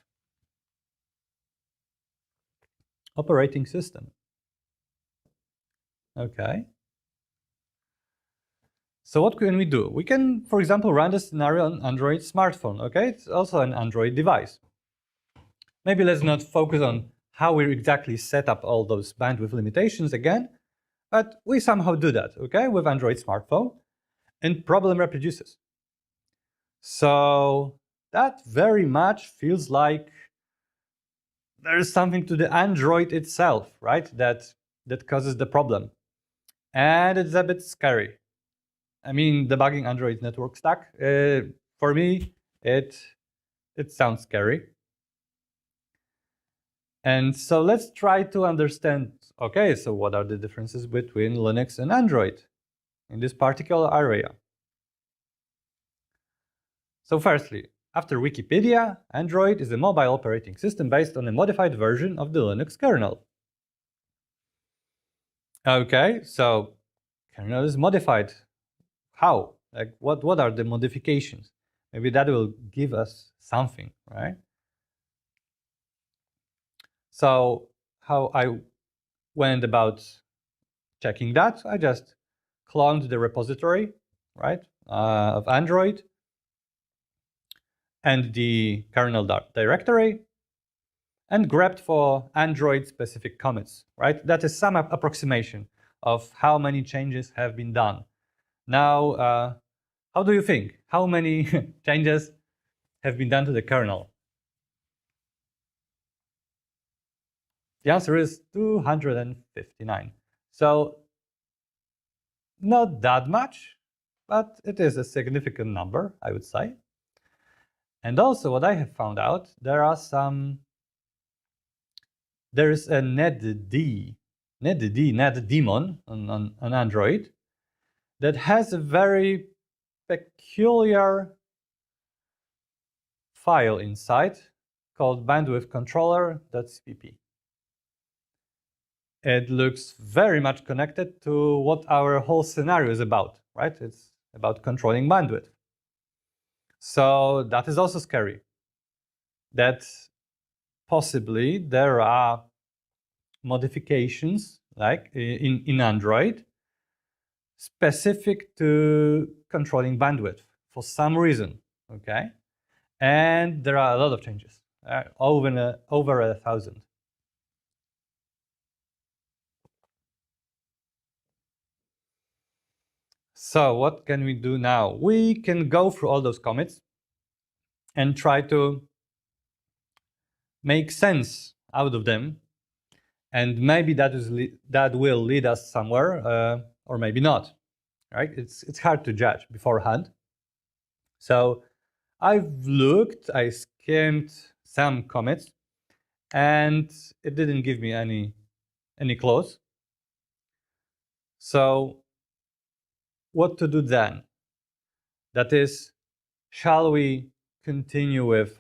Operating system. Okay. So what can we do? We can, for example, run this scenario on Android smartphone. Okay, it's also an Android device. Maybe let's not focus on how we exactly set up all those bandwidth limitations again, but we somehow do that, okay, with Android smartphone, and problem reproduces. So that very much feels like there's something to the Android itself, right, that causes the problem. And it's a bit scary. I mean, debugging Android network stack, for me, it sounds scary. And so let's try to understand, okay, so what are the differences between Linux and Android in this particular area? So firstly, after Wikipedia, Android is a mobile operating system based on a modified version of the Linux kernel. Okay, so kernel is modified. How? Like, what are the modifications? Maybe that will give us something, right? So how I went about checking that, I just cloned the repository, right, of Android and the kernel directory and grabbed for Android specific commits, right? That is some approximation of how many changes have been done. Now, how do you think? How many changes have been done to the kernel? The answer is 259. So not that much, but it is a significant number, I would say. And also what I have found out, there is a netdaemon on Android that has a very peculiar file inside called bandwidthcontroller.cpp. It looks very much connected to what our whole scenario is about, right? It's about controlling bandwidth. So that is also scary. That possibly there are modifications like in Android specific to controlling bandwidth for some reason, okay? And there are a lot of changes, over 1,000. So what can we do now? We can go through all those commits and try to make sense out of them. And maybe that will lead us somewhere, or maybe not, right? It's hard to judge beforehand. So I skimmed some commits, and it didn't give me any clues. So what to do then? That is, shall we continue with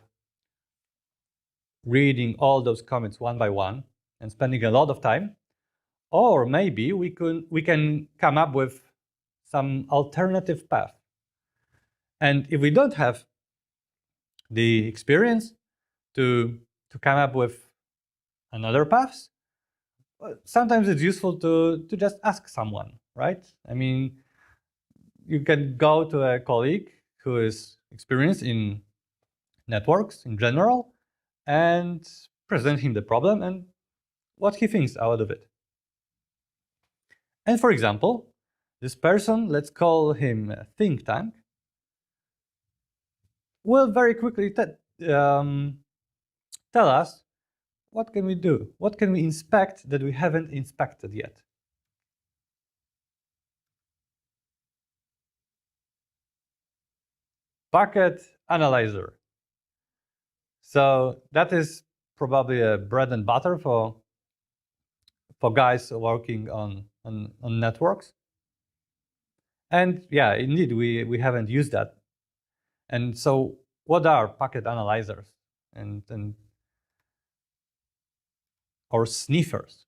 reading all those commits one by one and spending a lot of time? Or maybe we can come up with some alternative path. And if we don't have the experience to come up with another path, sometimes it's useful to just ask someone, right? I mean, you can go to a colleague who is experienced in networks in general and present him the problem and what he thinks out of it. And for example, this person, let's call him a think tank, will very quickly tell us what can we do, what can we inspect that we haven't inspected yet. Packet analyzer. So that is probably a bread and butter for guys working on networks. And yeah, indeed, we haven't used that. And so what are packet analyzers or sniffers?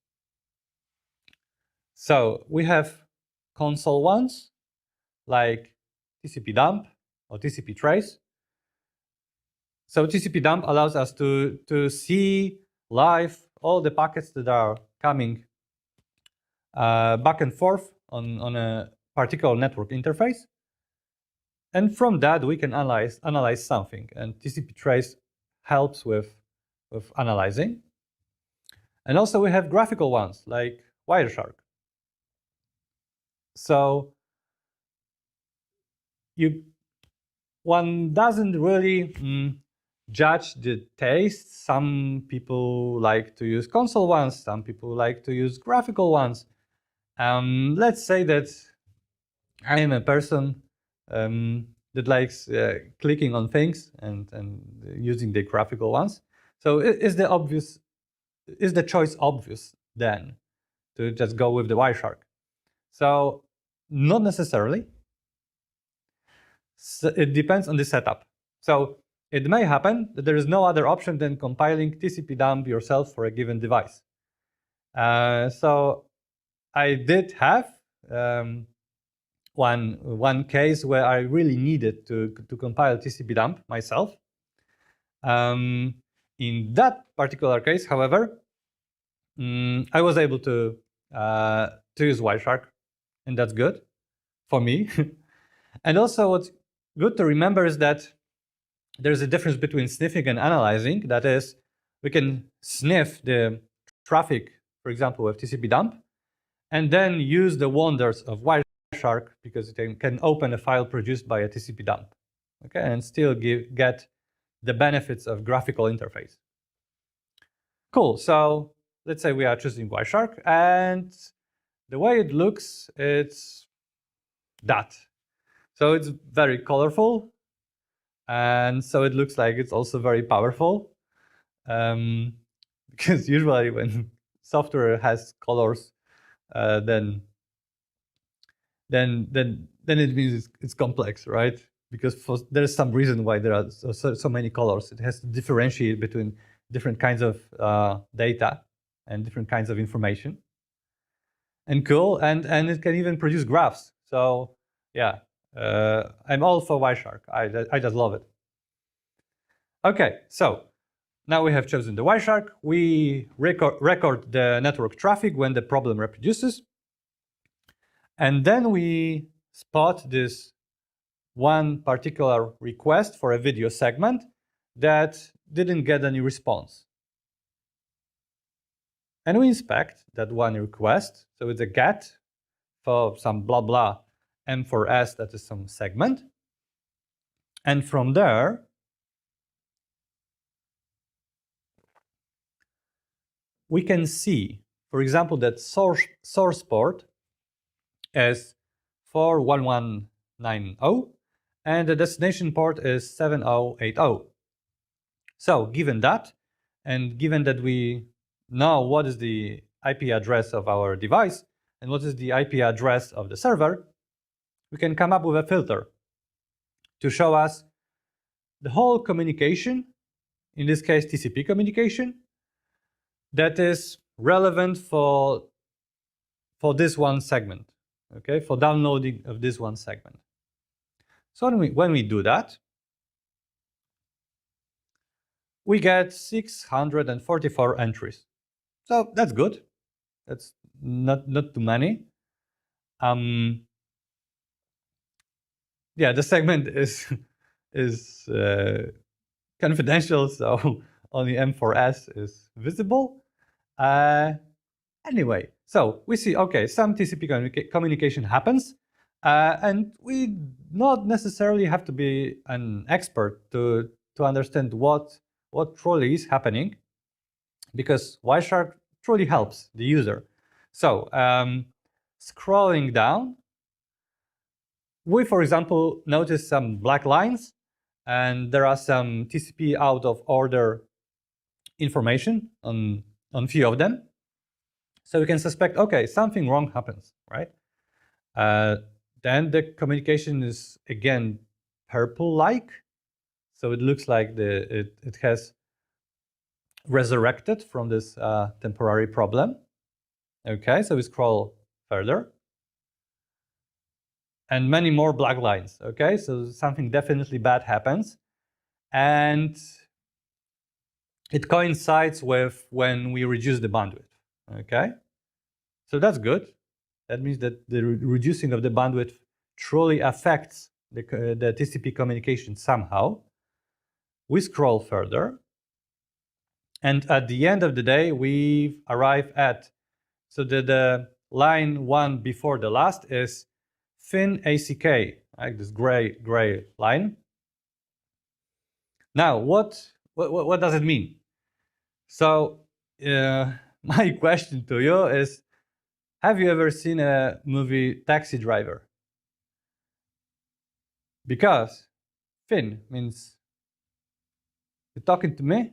So we have console ones like TCP dump or TCP trace. So TCP dump allows us to see live all the packets that are coming back and forth on a particular network interface. And from that, we can analyze something. And TCP trace helps with analyzing. And also we have graphical ones like Wireshark. So one doesn't really judge the taste. Some people like to use console ones, some people like to use graphical ones. Let's say that I am a person that likes clicking on things and using the graphical ones. So is the choice obvious then to just go with the Wireshark? So not necessarily. So it depends on the setup. So it may happen that there is no other option than compiling TCP dump yourself for a given device. So I did have one case where I really needed to compile TCP dump myself. In that particular case, however, I was able to use Wireshark, and that's good for me. And also what's good to remember is that there's a difference between sniffing and analyzing. That is, we can sniff the traffic, for example, with TCP dump, and then use the wonders of Wireshark because it can open a file produced by a TCP dump, okay, and still get the benefits of graphical interface. Cool. So let's say we are choosing Wireshark, and the way it looks, it's that. So it's very colorful, and so it looks like it's also very powerful, because usually when software has colors, then it means it's complex, right? Because there's some reason why there are so many colors. It has to differentiate between different kinds of data and different kinds of information. And cool, and it can even produce graphs. So yeah, I'm all for Wireshark. I just love it. Okay, so now we have chosen the Wireshark. We record the network traffic when the problem reproduces. And then we spot this one particular request for a video segment that didn't get any response. And we inspect that one request. So it's a get for some blah blah M4S, that is some segment. And from there, we can see, for example, that source port is 41190 and the destination port is 7080. So given that, and given that we know what is the IP address of our device and what is the IP address of the server, we can come up with a filter to show us the whole communication, in this case TCP communication, that is relevant for this one segment, okay, for downloading of this one segment. So when we do that, we get 644 entries. So that's good. That's not too many. Yeah, the segment is confidential, so only M4S is visible. Anyway, so we see, okay, some TCP communication happens, and we not necessarily have to be an expert to understand what truly is happening, because Wireshark truly helps the user. So scrolling down, we, for example, notice some black lines, and there are some TCP out of order information on few of them. So we can suspect, okay, something wrong happens, right? Then the communication is again purple-like, so it looks like it has resurrected from this temporary problem. Okay, so we scroll further, and many more black lines. Okay, so something definitely bad happens, and it coincides with when we reduce the bandwidth. Okay, so that's good. That means that the reducing of the bandwidth truly affects the TCP communication somehow. We scroll further, And at the end of the day, we arrive at, so the line one before the last is fin ACK, like this gray line. Now, what does it mean? So my question to you is, have you ever seen a movie Taxi Driver? Because fin means, you're talking to me?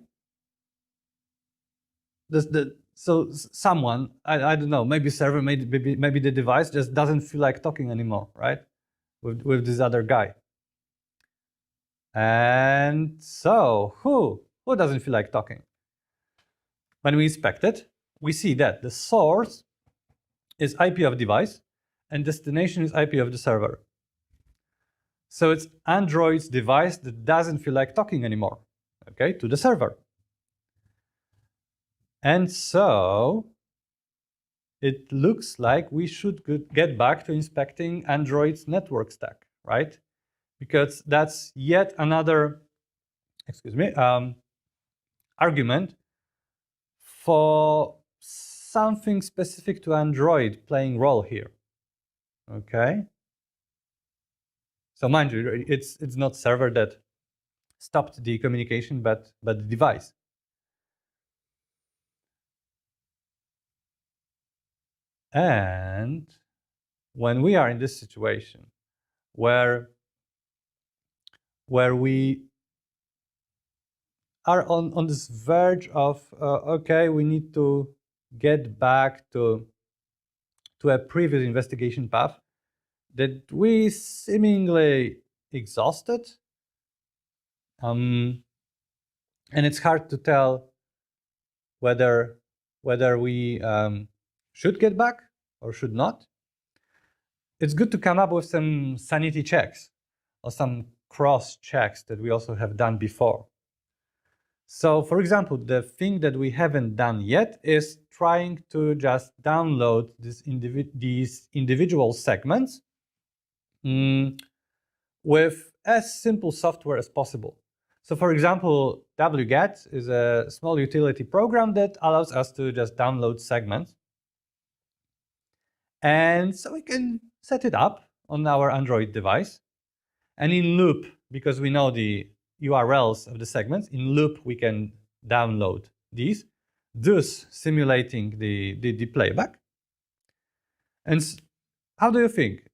So someone, I don't know, maybe server, maybe the device just doesn't feel like talking anymore, right? With this other guy. And so who doesn't feel like talking? When we inspect it, we see that the source is IP of device and destination is IP of the server. So it's Android's device that doesn't feel like talking anymore, okay, to the server. And so it looks like we should get back to inspecting Android's network stack, right? Because that's yet another, argument for something specific to Android playing role here, okay? So mind you, it's not server that stopped the communication, but the device. And when we are in this situation where we are on this verge of, okay, we need to get back to a previous investigation path that we seemingly exhausted, and it's hard to tell whether we should get back or should not. It's good to come up with some sanity checks or some cross checks that we also have done before. So, for example, the thing that we haven't done yet is trying to just download these individual segments with as simple software as possible. So, for example, wget is a small utility program that allows us to just download segments. And so we can set it up on our Android device. And in loop, because we know the URLs of the segments, in loop we can download these, thus simulating the playback. And how do you think?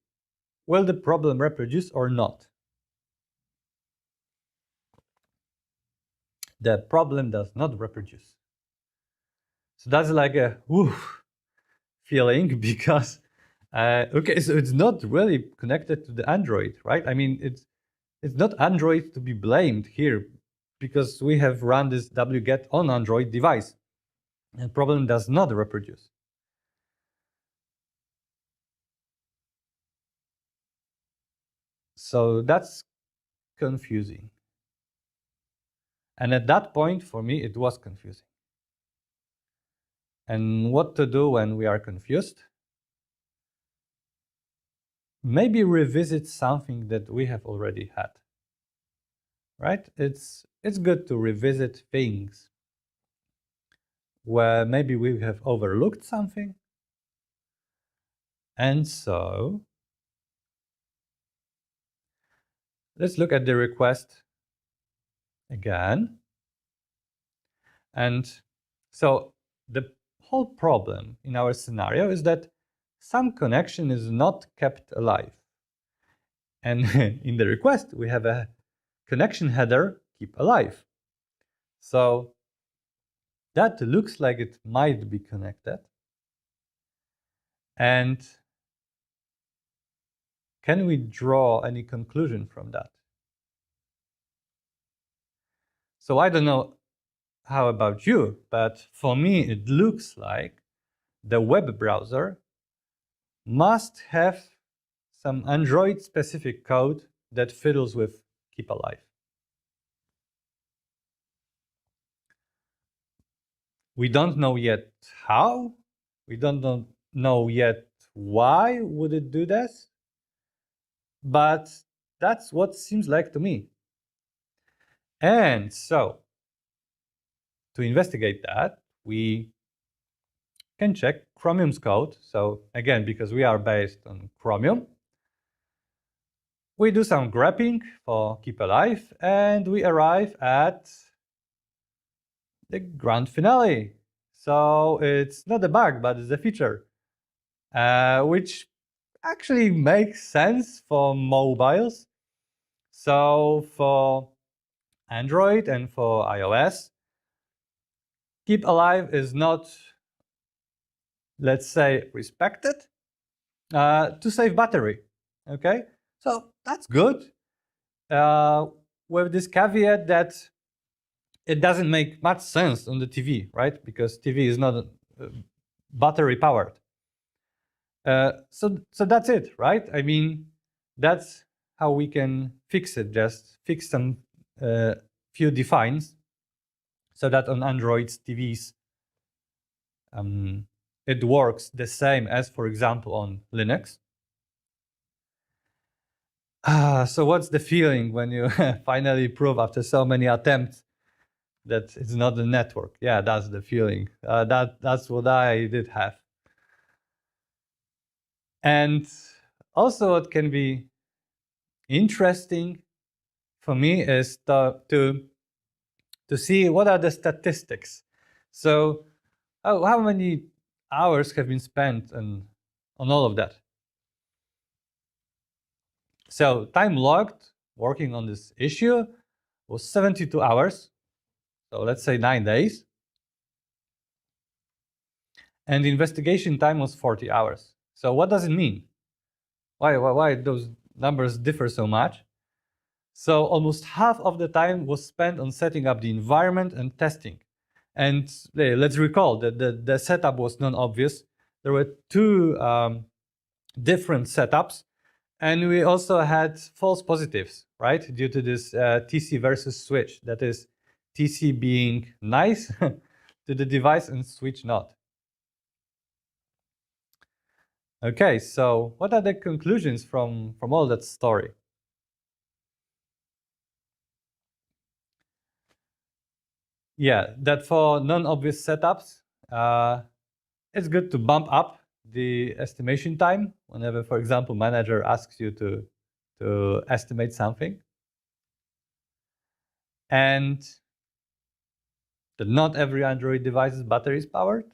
Will the problem reproduce or not? The problem does not reproduce. So that's like a woof feeling, because okay, so it's not really connected to the Android, right? I mean, it's not Android to be blamed here, because we have run this wget on Android device, and problem does not reproduce. So that's confusing. And at that point, for me, it was confusing. And what to do when we are confused? Maybe revisit something that we have already had, right? It's good to revisit things where maybe we have overlooked something. And so let's look at the request again. And so the whole problem in our scenario is that some connection is not kept alive. And in the request, we have a connection header keep alive. So that looks like it might be connected. And can we draw any conclusion from that? So I don't know how about you, but for me, it looks like the web browser must have some Android-specific code that fiddles with keep alive. We don't know yet how. We don't know yet why would it do this. But that's what seems like to me. And so, to investigate that, we can check Chromium's code. So again, because we are based on Chromium, we do some grepping for keep alive, and we arrive at the grand finale. So it's not a bug, but it's a feature, which actually makes sense for mobiles. So for Android and for iOS, keep alive is not, let's say, respected to save battery. Okay, so that's good. With this caveat that it doesn't make much sense on the TV, right? Because TV is not battery powered. So that's it, right? I mean, that's how we can fix it. Just fix some few defines so that on Android's TVs it works the same as, for example, on Linux. So what's the feeling when you finally prove after so many attempts that it's not the network? Yeah, that's the feeling. That's what I did have. And also what can be interesting for me is to see what are the statistics. So how many hours have been spent on all of that? So time logged working on this issue was 72 hours. So let's say 9 days. And the investigation time was 40 hours. So what does it mean? Why those numbers differ so much? So almost half of the time was spent on setting up the environment and testing. And let's recall that the setup was non-obvious. There were two different setups. And we also had false positives, right? Due to this TC versus switch. That is TC being nice to the device and switch not. Okay, so what are the conclusions from all that story? Yeah, that for non-obvious setups, it's good to bump up the estimation time whenever, for example, manager asks you to estimate something. And that not every Android device's battery is powered.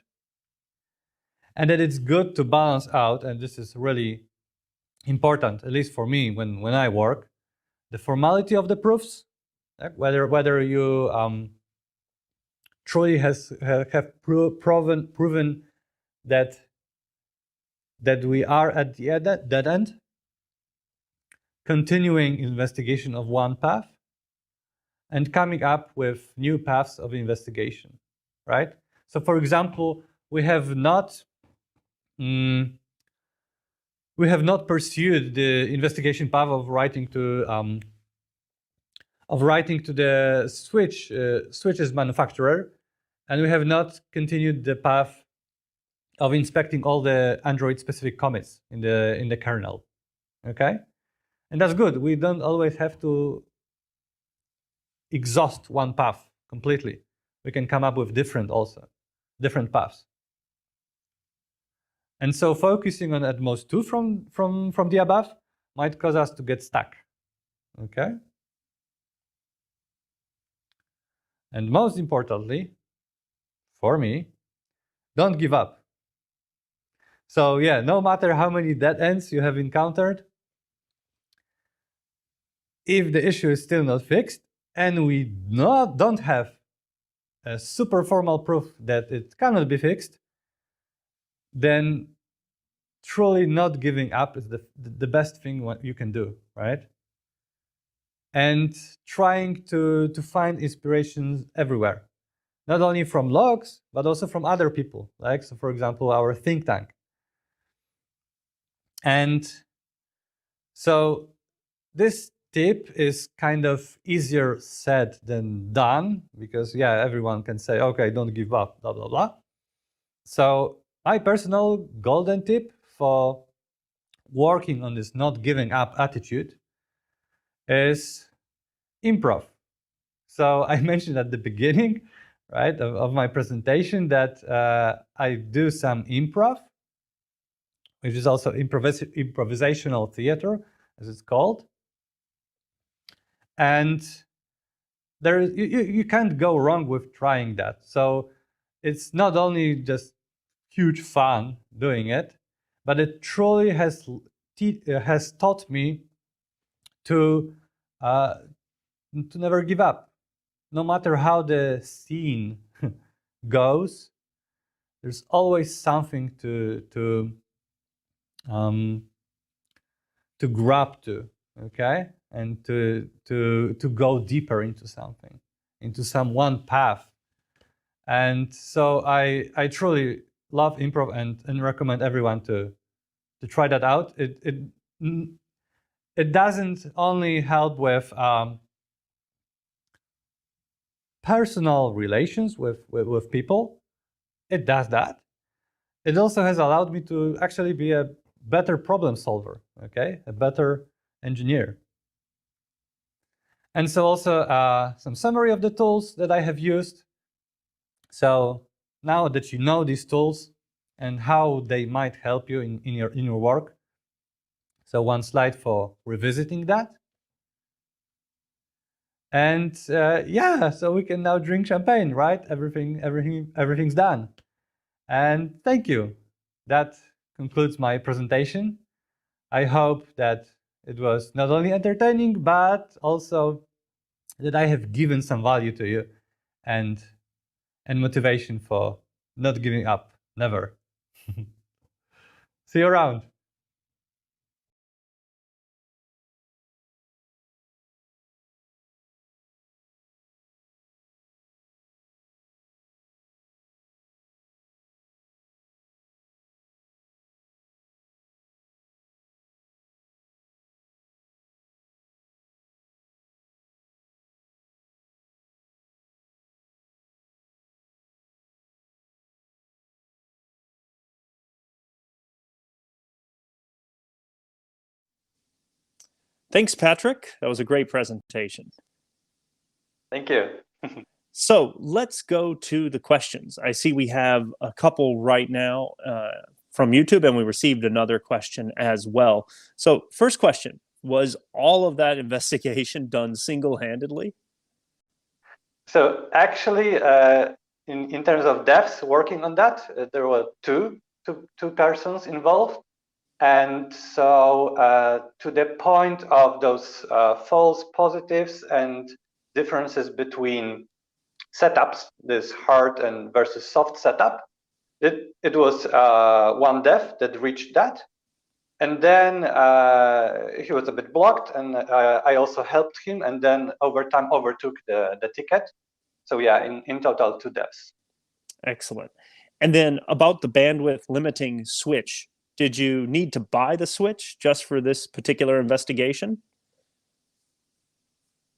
And that it's good to balance out, and this is really important, at least for me when I work, the formality of the proofs, whether you truly have proven that we are at the dead end, continuing investigation of one path, and coming up with new paths of investigation, right? So, for example, we have not pursued the investigation path of writing to the switches manufacturer, and we have not continued the path of inspecting all the Android specific commits in the kernel. Okay, and that's good. We don't always have to exhaust one path completely. We can come up with different paths. And so focusing on at most two from the above might cause us to get stuck. Okay. And most importantly, for me, don't give up. So yeah, no matter how many dead ends you have encountered, if the issue is still not fixed, and we don't have a super formal proof that it cannot be fixed, then truly not giving up is the best thing what you can do, right? And trying to find inspirations everywhere, not only from logs, but also from other people, like, so for example, our think tank. And so this tip is kind of easier said than done, because yeah, everyone can say, okay, don't give up, blah, blah, blah. So my personal golden tip for working on this not giving up attitude is improv. So I mentioned at the beginning right, of my presentation that I do some improv, which is also improvisational theater, as it's called. And there is, you can't go wrong with trying that. So it's not only just huge fun doing it, but it truly has taught me to never give up. No matter how the scene goes, there's always something to grab to, okay, and to go deeper into something, into some one path. And so I truly love improv and recommend everyone to try that out. It doesn't only help with personal relations with people. It does that. It also has allowed me to actually be a better problem solver, okay, a better engineer. And so also some summary of the tools that I have used. So now that you know these tools and how they might help you in your work, so one slide for revisiting that. And yeah, so we can now drink champagne, right? Everything's done. And thank you. That concludes my presentation. I hope that it was not only entertaining, but also that I have given some value to you and motivation for not giving up, never. See you around. Thanks, Patrick. That was a great presentation. Thank you. So let's go to the questions. I see we have a couple right now from YouTube, and we received another question as well. So first question, was all of that investigation done single-handedly? So actually, in terms of devs working on that, there were two persons involved. And so to the point of those false positives and differences between setups, this hard and versus soft setup, it was one dev that reached that. And then he was a bit blocked, and I also helped him, and then over time overtook the ticket. So yeah, in total, 2 devs. Excellent. And then about the bandwidth limiting switch, did you need to buy the switch just for this particular investigation?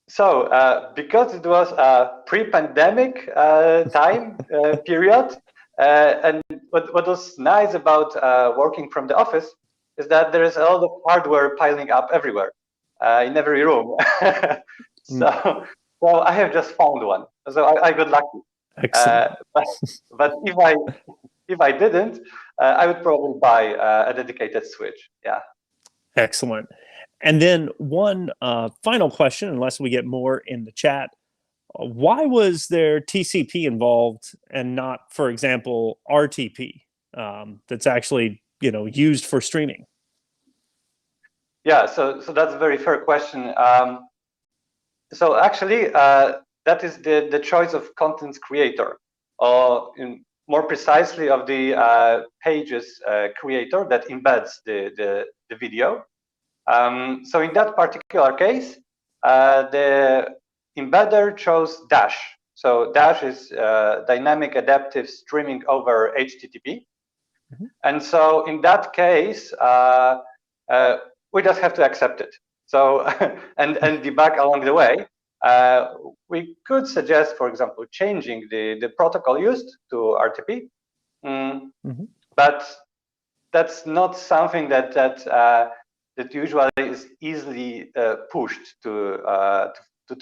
So because it was a pre-pandemic time period, and what was nice about working from the office is that there is a lot of hardware piling up everywhere, in every room. So I have just found one. So I got lucky. Excellent. But if I didn't, I would probably buy a dedicated switch. Yeah. Excellent. And then one final question, unless we get more in the chat. Why was there TCP involved and not, for example, RTP that's actually used for streaming? Yeah, so that's a very fair question. So actually, that is the choice of content creator, or more precisely of the pages creator that embeds the video. So in that particular case, the embedder chose Dash. So Dash is dynamic adaptive streaming over HTTP. And so in that case, we just have to accept it. So and debug along the way. We could suggest, for example, changing the protocol used to RTP, but that's not something that usually is easily pushed to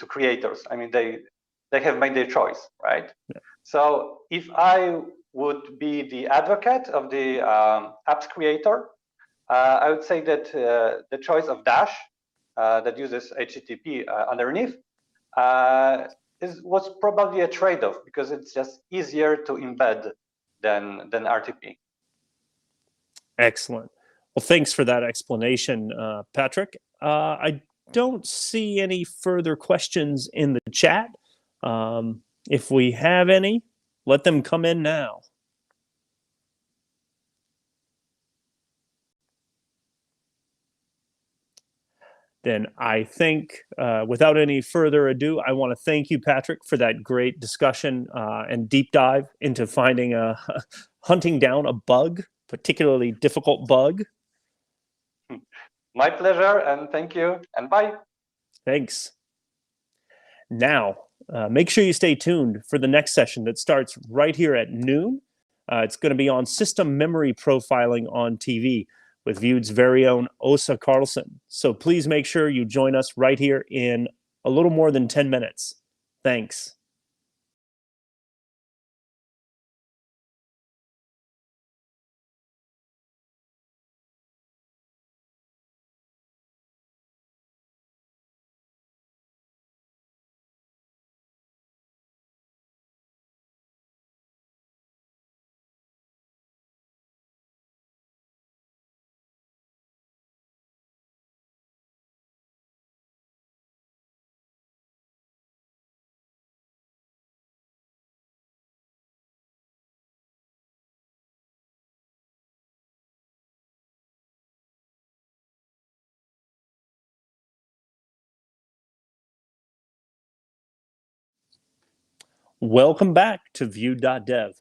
creators. I mean, they they have made their choice, right? Yeah. So if I would be the advocate of the apps creator, I would say that the choice of Dash that uses HTTP underneath was probably a trade-off, because it's just easier to embed than RTP. Excellent. Well, thanks for that explanation, Patryk. I don't see any further questions in the chat. If we have any, let them come in now. Then I think, without any further ado, I want to thank you, Patryk, for that great discussion and deep dive into hunting down a bug, particularly difficult bug. My pleasure, and thank you, and bye. Thanks. Now, make sure you stay tuned for the next session that starts right here at noon. It's going to be on system memory profiling on TV with Vewd's very own Åsa Karlsson. So please make sure you join us right here in a little more than 10 minutes. Thanks. Welcome back to Vewd.dev.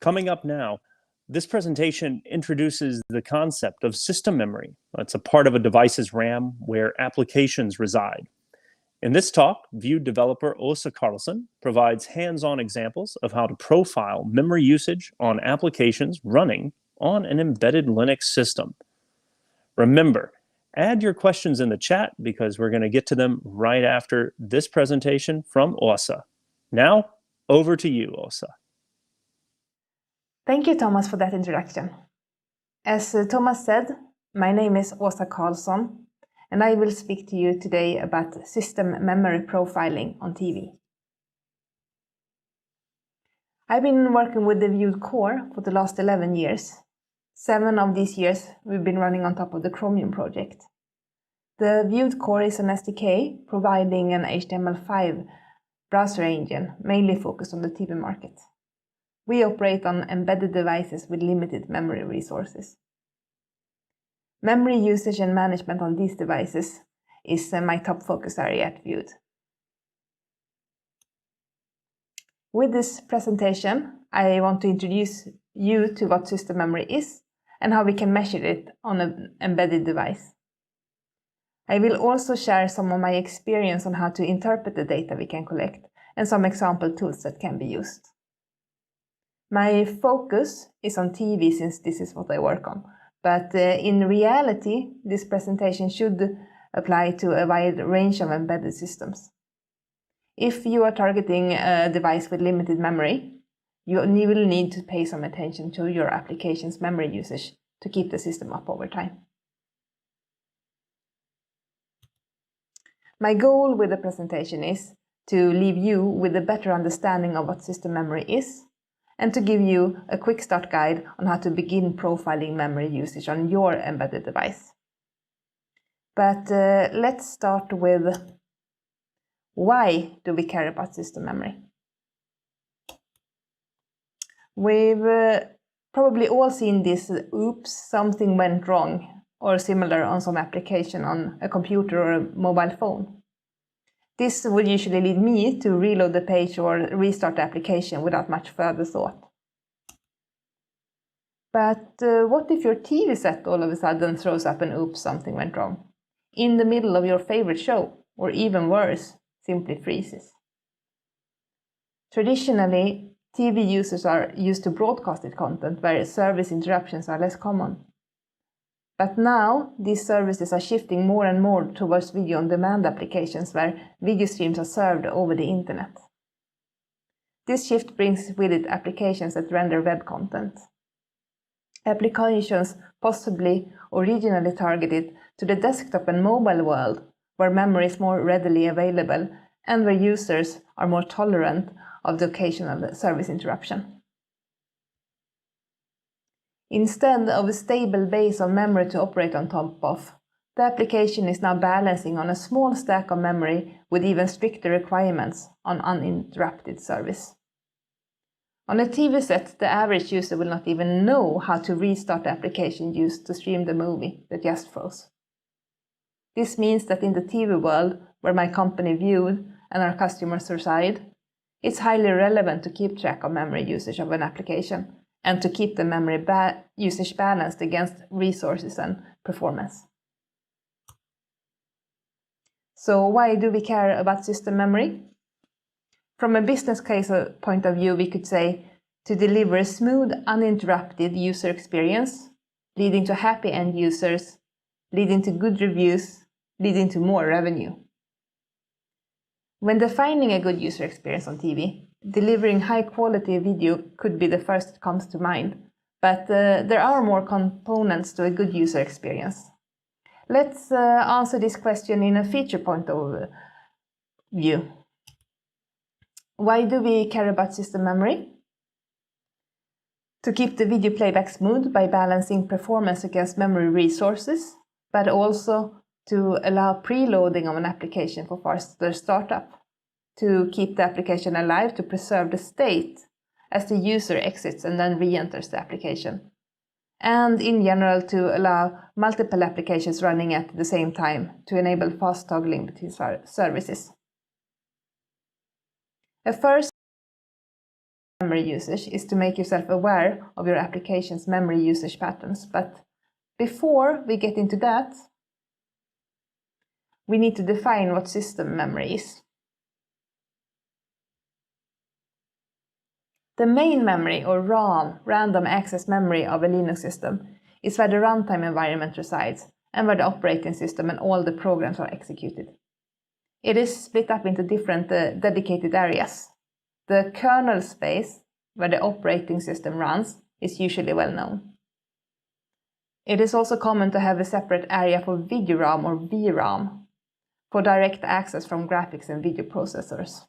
Coming up now, this presentation introduces the concept of system memory. It's a part of a device's RAM where applications reside. In this talk, Vewd developer Åsa Karlsson provides hands-on examples of how to profile memory usage on applications running on an embedded Linux system. Remember, add your questions in the chat because we're going to get to them right after this presentation from Åsa. Now, over to you, Åsa. Thank you, Thomas, for that introduction. As Thomas said, my name is Åsa Karlsson, and I will speak to you today about system memory profiling on TV. I've been working with the Vewd core for the last 11 years. 7 of these years we've been running on top of the Chromium project. The Vewd core is an SDK providing an HTML5 browser engine, mainly focused on the TV market. We operate on embedded devices with limited memory resources. Memory usage and management on these devices is my top focus area at Vewd. With this presentation, I want to introduce you to what system memory is and how we can measure it on an embedded device. I will also share some of my experience on how to interpret the data we can collect and some example tools that can be used. My focus is on TV since this is what I work on, but in reality, this presentation should apply to a wide range of embedded systems. If you are targeting a device with limited memory, you will need to pay some attention to your application's memory usage to keep the system up over time. My goal with the presentation is to leave you with a better understanding of what system memory is and to give you a quick start guide on how to begin profiling memory usage on your embedded device. But let's start with why do we care about system memory? We've probably all seen this oops, something went wrong or similar on some application on a computer or a mobile phone. This would usually lead me to reload the page or restart the application without much further thought. But what if your TV set all of a sudden throws up an oops, something went wrong in the middle of your favorite show, or even worse, simply freezes? Traditionally, TV users are used to broadcasted content where service interruptions are less common. But now, these services are shifting more and more towards video-on-demand applications where video streams are served over the internet. This shift brings with it applications that render web content. Applications possibly originally targeted to the desktop and mobile world, where memory is more readily available and where users are more tolerant of the occasional service interruption. Instead of a stable base of memory to operate on top of, the application is now balancing on a small stack of memory with even stricter requirements on uninterrupted service. On a TV set, the average user will not even know how to restart the application used to stream the movie that just froze. This means that in the TV world, where my company Vewd and our customers reside, it's highly relevant to keep track of memory usage of an application and to keep the memory usage balanced against resources and performance. So why do we care about system memory? From a business case point of view, we could say to deliver a smooth, uninterrupted user experience, leading to happy end users, leading to good reviews, leading to more revenue. When defining a good user experience on TV, delivering high-quality video could be the first that comes to mind, but there are more components to a good user experience. Let's answer this question in a feature point of view. Why do we care about system memory? To keep the video playback smooth by balancing performance against memory resources, but also to allow preloading of an application for faster startup, to keep the application alive, to preserve the state as the user exits and then re-enters the application, and in general to allow multiple applications running at the same time to enable fast toggling between services. A first memory usage is to make yourself aware of your application's memory usage patterns, but before we get into that, we need to define what system memory is. The main memory, or RAM, random access memory of a Linux system, is where the runtime environment resides and where the operating system and all the programs are executed. It is split up into different dedicated areas. The kernel space, where the operating system runs, is usually well known. It is also common to have a separate area for video RAM or VRAM, for direct access from graphics and video processors.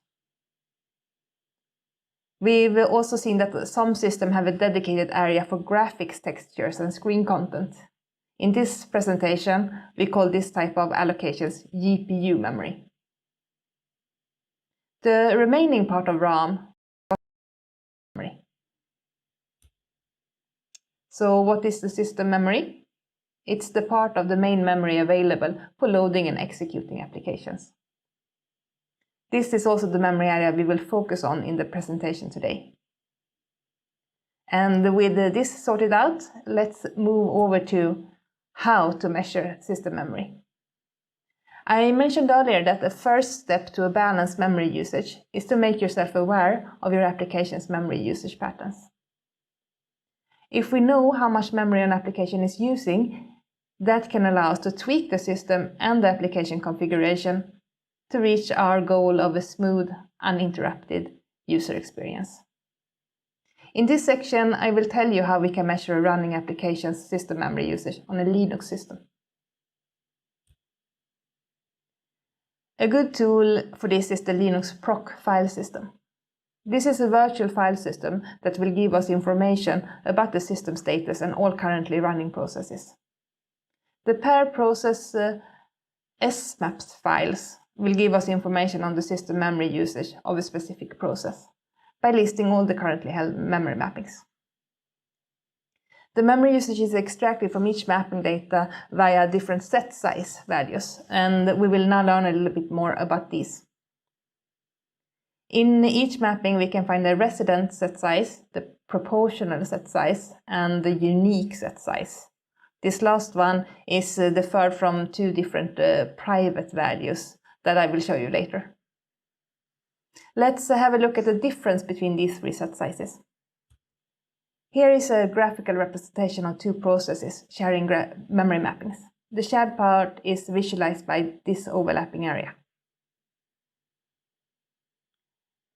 We've also seen that some systems have a dedicated area for graphics, textures, and screen content. In this presentation, we call this type of allocations GPU memory. The remaining part of RAM is memory. So what is the system memory? It's the part of the main memory available for loading and executing applications. This is also the memory area we will focus on in the presentation today. And with this sorted out, let's move over to how to measure system memory. I mentioned earlier that the first step to a balanced memory usage is to make yourself aware of your application's memory usage patterns. If we know how much memory an application is using, that can allow us to tweak the system and the application configuration to reach our goal of a smooth, uninterrupted user experience. In this section, I will tell you how we can measure a running application's system memory usage on a Linux system. A good tool for this is the Linux proc file system. This is a virtual file system that will give us information about the system status and all currently running processes. The pair process smaps files will give us information on the system memory usage of a specific process by listing all the currently held memory mappings. The memory usage is extracted from each mapping data via different set size values, and we will now learn a little bit more about these. In each mapping, we can find the resident set size, the proportional set size, and the unique set size. This last one is deferred from two different private values that I will show you later. Let's have a look at the difference between these three set sizes. Here is a graphical representation of two processes sharing memory mappings. The shared part is visualized by this overlapping area.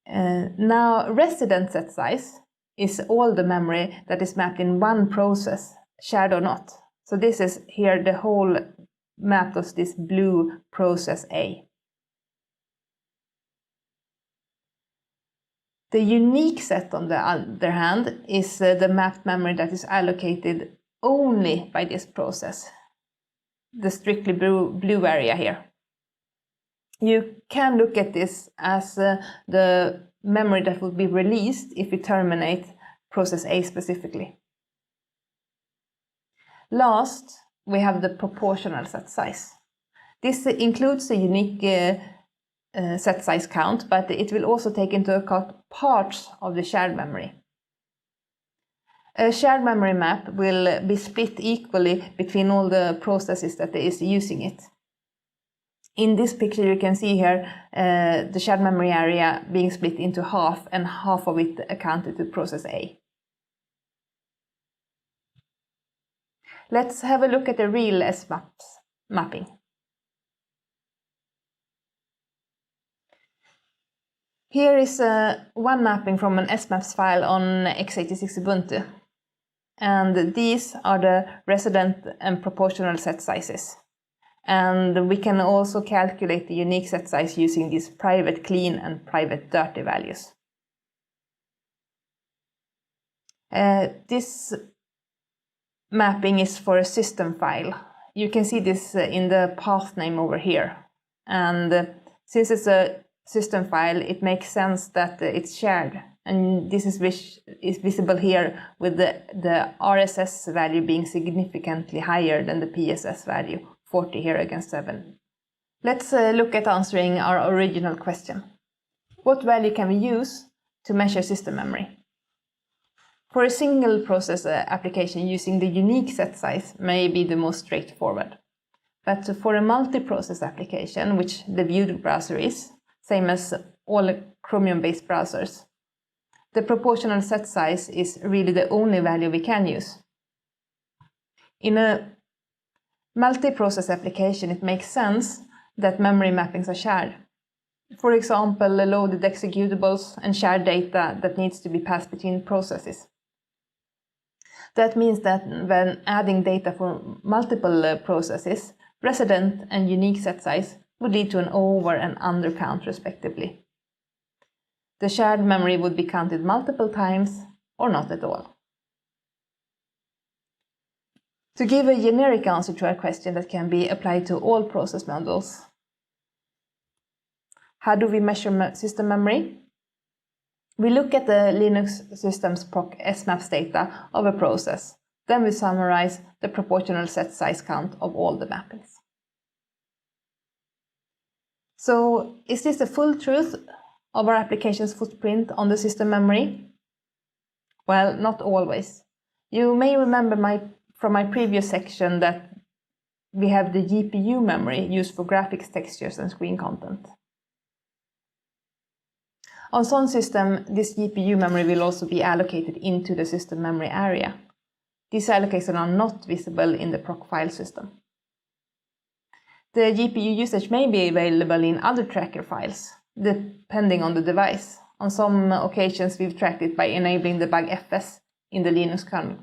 Now, resident set size is all the memory that is mapped in one process, shared or not. So this is here the whole map of this blue process A. The unique set, on the other hand, is the mapped memory that is allocated only by this process, the strictly blue area here. You can look at this as the memory that will be released if we terminate process A specifically. Last, we have the proportional set size. This includes the unique set size count, but it will also take into account parts of the shared memory. A shared memory map will be split equally between all the processes that is using it. In this picture you can see here the shared memory area being split into half, and half of it accounted to process A. Let's have a look at the real S-maps mapping. Here is one mapping from an S-maps file on x86 Ubuntu. And these are the resident and proportional set sizes. And we can also calculate the unique set size using these private clean and private dirty values. This mapping is for a system file. You can see this in the path name over here. And since it's a system file, it makes sense that it's shared. And this is visible here with the RSS value being significantly higher than the PSS value, 40 here against 7. Let's look at answering our original question. What value can we use to measure system memory? For a single process application, using the unique set size may be the most straightforward. But for a multi-process application, which the Vewd browser is, same as all Chromium-based browsers, the proportional set size is really the only value we can use. In a multi-process application, it makes sense that memory mappings are shared. For example, loaded executables and shared data that needs to be passed between processes. That means that when adding data for multiple processes, resident and unique set size would lead to an over and under count respectively. The shared memory would be counted multiple times or not at all. To give a generic answer to our question that can be applied to all process models, how do we measure system memory? We look at the Linux system's proc S-maps data of a process. Then we summarize the proportional set size count of all the mappings. So, is this the full truth of our application's footprint on the system memory? Well, not always. You may remember from my previous section that we have the GPU memory used for graphics, textures, and screen content. On some system, this GPU memory will also be allocated into the system memory area. These allocations are not visible in the proc file system. The GPU usage may be available in other tracker files, depending on the device. On some occasions, we've tracked it by enabling debug FS in the Linux kernel.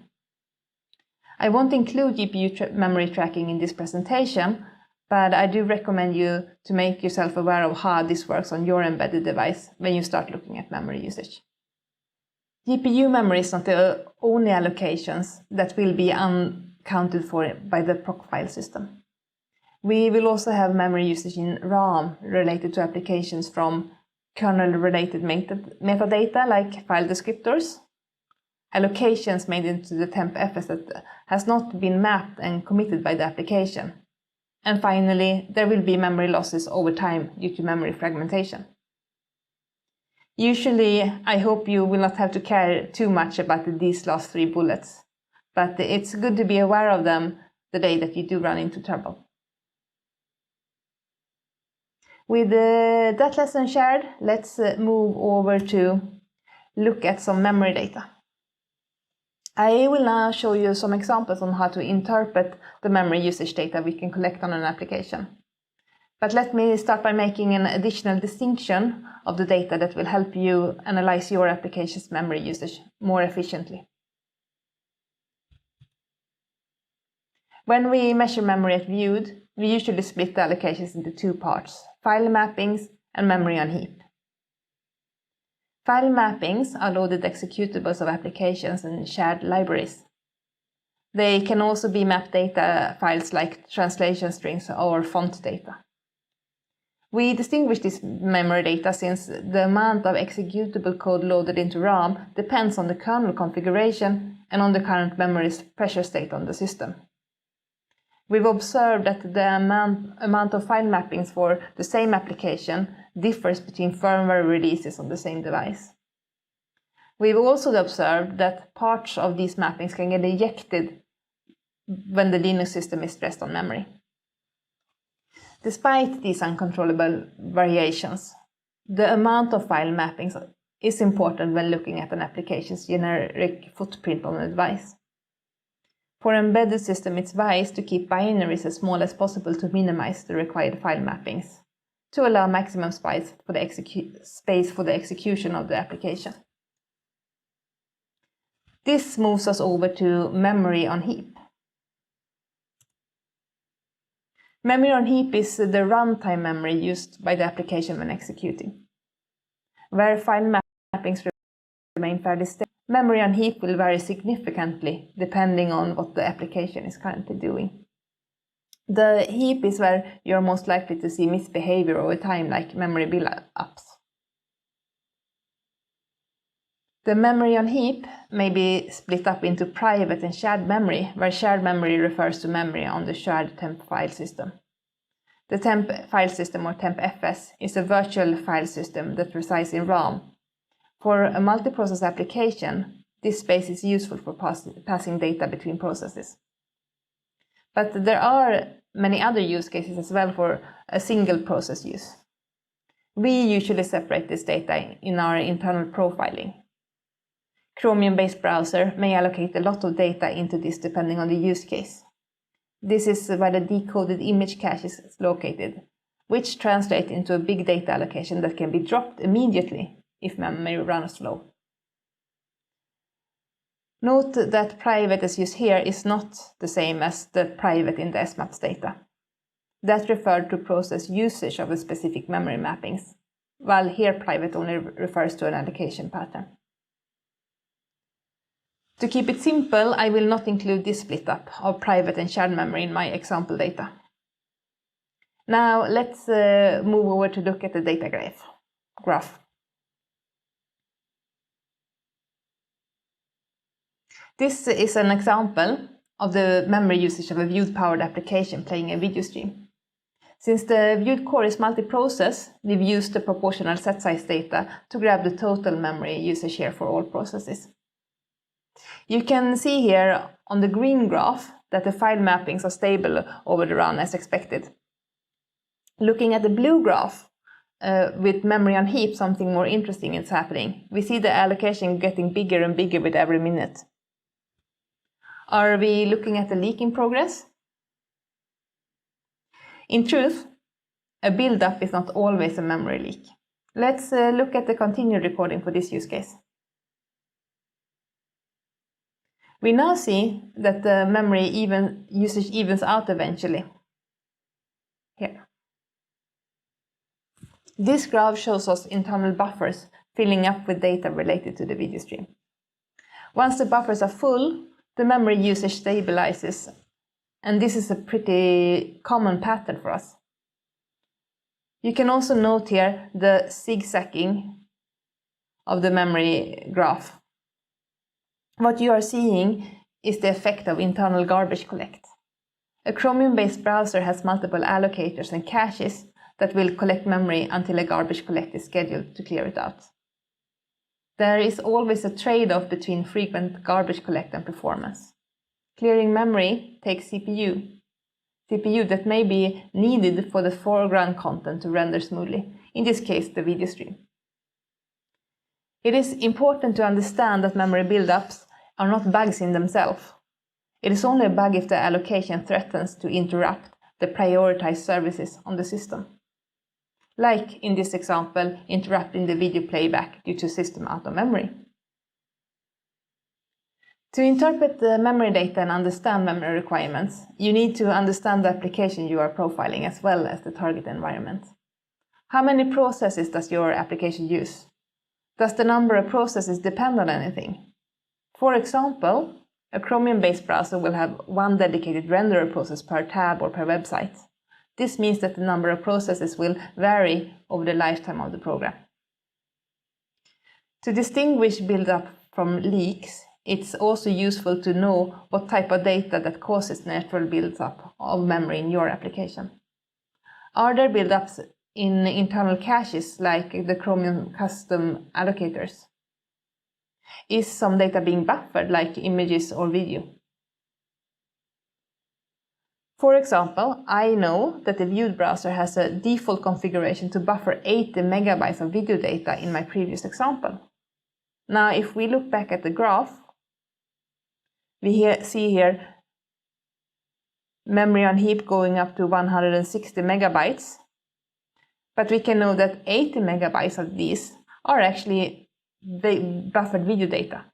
I won't include GPU memory tracking in this presentation, but I do recommend you to make yourself aware of how this works on your embedded device when you start looking at memory usage. GPU memory is not the only allocations that will be unaccounted for by the proc file system. We will also have memory usage in RAM related to applications from kernel-related metadata like file descriptors, allocations made into the temp FS that has not been mapped and committed by the application. And finally, there will be memory losses over time due to memory fragmentation. Usually, I hope you will not have to care too much about these last 3 bullets, but it's good to be aware of them the day that you do run into trouble. With that lesson shared, let's move over to look at some memory data. I will now show you some examples on how to interpret the memory usage data we can collect on an application. But let me start by making an additional distinction of the data that will help you analyze your application's memory usage more efficiently. When we measure memory at Vewd, we usually split the allocations into two parts, file mappings and memory on heap. File mappings are loaded executables of applications and shared libraries. They can also be map data files like translation strings or font data. We distinguish this memory data since the amount of executable code loaded into RAM depends on the kernel configuration and on the current memory's pressure state on the system. We've observed that the amount of file mappings for the same application differs between firmware releases on the same device. We've also observed that parts of these mappings can get ejected when the Linux system is stressed on memory. Despite these uncontrollable variations, the amount of file mappings is important when looking at an application's generic footprint on a device. For an embedded system, it's wise to keep binaries as small as possible to minimize the required file mappings, to allow maximum space for the execution of the application. This moves us over to memory on heap. Memory on heap is the runtime memory used by the application when executing. Where file mappings remain fairly stable, memory on heap will vary significantly depending on what the application is currently doing. The heap is where you're most likely to see misbehavior over time, like memory build-ups. The memory on heap may be split up into private and shared memory, where shared memory refers to memory on the shared temp file system. The temp file system, or temp-fs, is a virtual file system that resides in RAM. For a multiprocess application, this space is useful for passing data between processes. But there are many other use cases as well for a single process use. We usually separate this data in our internal profiling. Chromium-based browser may allocate a lot of data into this depending on the use case. This is where the decoded image cache is located, which translates into a big data allocation that can be dropped immediately if memory runs low. Note that private as used here is not the same as the private in the SMAPS data. That referred to process usage of a specific memory mappings, while here private only refers to an allocation pattern. To keep it simple, I will not include this split up of private and shared memory in my example data. Now let's move over to look at the data graph. This is an example of the memory usage of a Vewd-powered application playing a video stream. Since the Vewd core is multi-process, we've used the proportional set size data to grab the total memory usage here for all processes. You can see here on the green graph that the file mappings are stable over the run as expected. Looking at the blue graph, with memory on heap, something more interesting is happening. We see the allocation getting bigger and bigger with every minute. Are we looking at a leak in progress? In truth, a build-up is not always a memory leak. Let's look at the continued recording for this use case. We now see that the memory usage evens out eventually. Here. This graph shows us internal buffers filling up with data related to the video stream. Once the buffers are full, the memory usage stabilizes, and this is a pretty common pattern for us. You can also note here the zigzagging of the memory graph. What you are seeing is the effect of internal garbage collect. A Chromium-based browser has multiple allocators and caches that will collect memory until a garbage collect is scheduled to clear it out. There is always a trade-off between frequent garbage collect and performance. Clearing memory takes CPU that may be needed for the foreground content to render smoothly, in this case the video stream. It is important to understand that memory buildups are not bugs in themselves. It is only a bug if the allocation threatens to interrupt the prioritized services on the system. Like in this example, interrupting the video playback due to system out of memory. To interpret the memory data and understand memory requirements, you need to understand the application you are profiling as well as the target environment. How many processes does your application use? Does the number of processes depend on anything? For example, a Chromium-based browser will have one dedicated renderer process per tab or per website. This means that the number of processes will vary over the lifetime of the program. To distinguish build-up from leaks, it's also useful to know what type of data that causes natural build-up of memory in your application. Are there build-ups in internal caches like the Chromium custom allocators? Is some data being buffered like images or video? For example, I know that the Vewd browser has a default configuration to buffer 80 megabytes of video data in my previous example. Now, if we look back at the graph, we see here memory on heap going up to 160 megabytes, but we can know that 80 megabytes of these are actually buffered video data.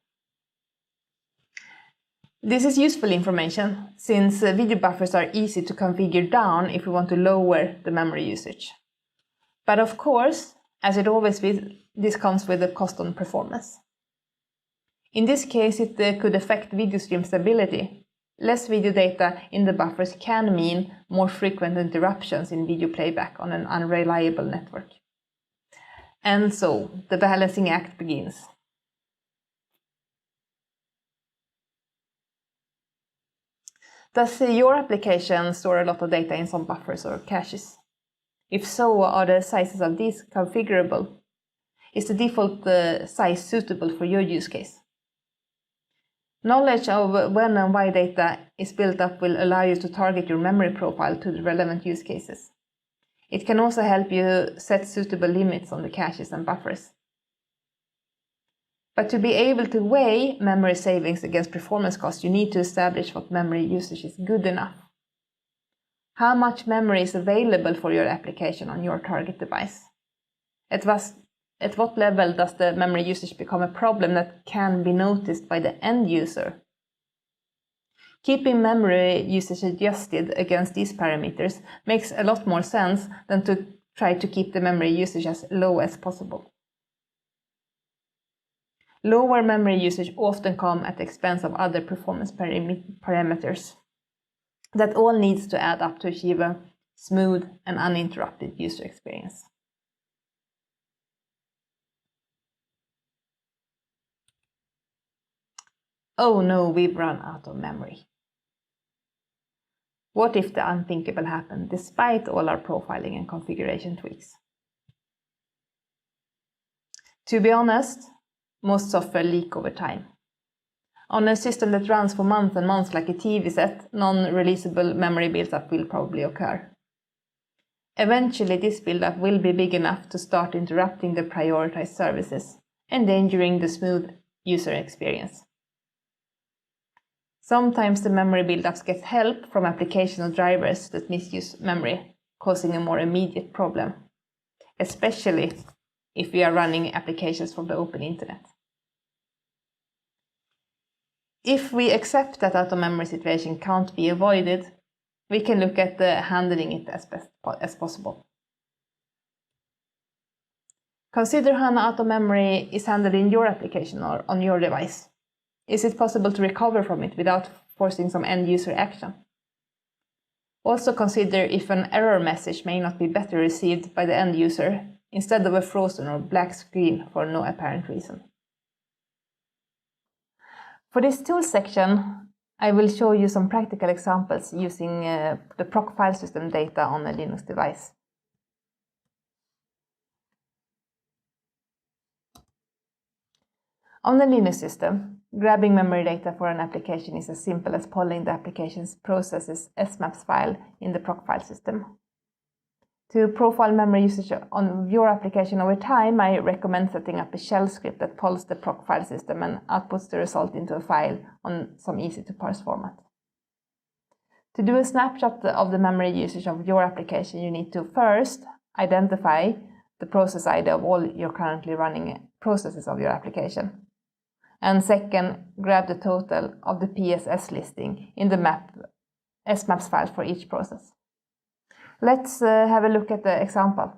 This is useful information since video buffers are easy to configure down if we want to lower the memory usage. But of course, as it always is, this comes with a cost on performance. In this case, it could affect video stream stability. Less video data in the buffers can mean more frequent interruptions in video playback on an unreliable network. And so, the balancing act begins. Does your application store a lot of data in some buffers or caches? If so, are the sizes of these configurable? Is the default size suitable for your use case? Knowledge of when and why data is built up will allow you to target your memory profile to the relevant use cases. It can also help you set suitable limits on the caches and buffers. But to be able to weigh memory savings against performance costs, you need to establish what memory usage is good enough. How much memory is available for your application on your target device? At what level does the memory usage become a problem that can be noticed by the end user? Keeping memory usage adjusted against these parameters makes a lot more sense than to try to keep the memory usage as low as possible. Lower memory usage often comes at the expense of other performance parameters that all needs to add up to achieve a smooth and uninterrupted user experience. Oh no, we've run out of memory. What if the unthinkable happened despite all our profiling and configuration tweaks? To be honest, most software leak over time. On a system that runs for months and months like a TV set, non-releasable memory buildup will probably occur. Eventually, this buildup will be big enough to start interrupting the prioritized services, endangering the smooth user experience. Sometimes the memory buildups get help from application or drivers that misuse memory, causing a more immediate problem, especially if we are running applications from the open internet. If we accept that out-of-memory situation can't be avoided, we can look at handling it as best as possible. Consider how out-of-memory is handled in your application or on your device. Is it possible to recover from it without forcing some end-user action? Also consider if an error message may not be better received by the end user instead of a frozen or black screen for no apparent reason. For this tool section, I will show you some practical examples using the proc file system data on a Linux device. On the Linux system, grabbing memory data for an application is as simple as polling the application's processes smaps file in the proc file system. To profile memory usage on your application over time, I recommend setting up a shell script that polls the proc file system and outputs the result into a file on some easy-to-parse format. To do a snapshot of the memory usage of your application, you need to first identify the process ID of all your currently running processes of your application. And second, grab the total of the PSS listing in the SMAPS file for each process. Let's have a look at the example.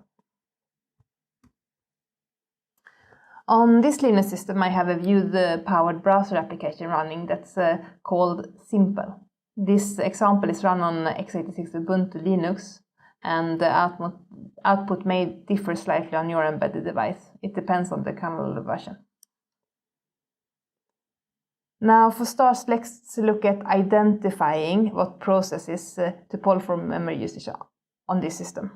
On this Linux system, I have a Vewd-powered browser application running that's called Simple. This example is run on x86 Ubuntu Linux, and the output may differ slightly on your embedded device. It depends on the kernel version. Now, for starters, let's look at identifying what processes to pull from memory usage on this system.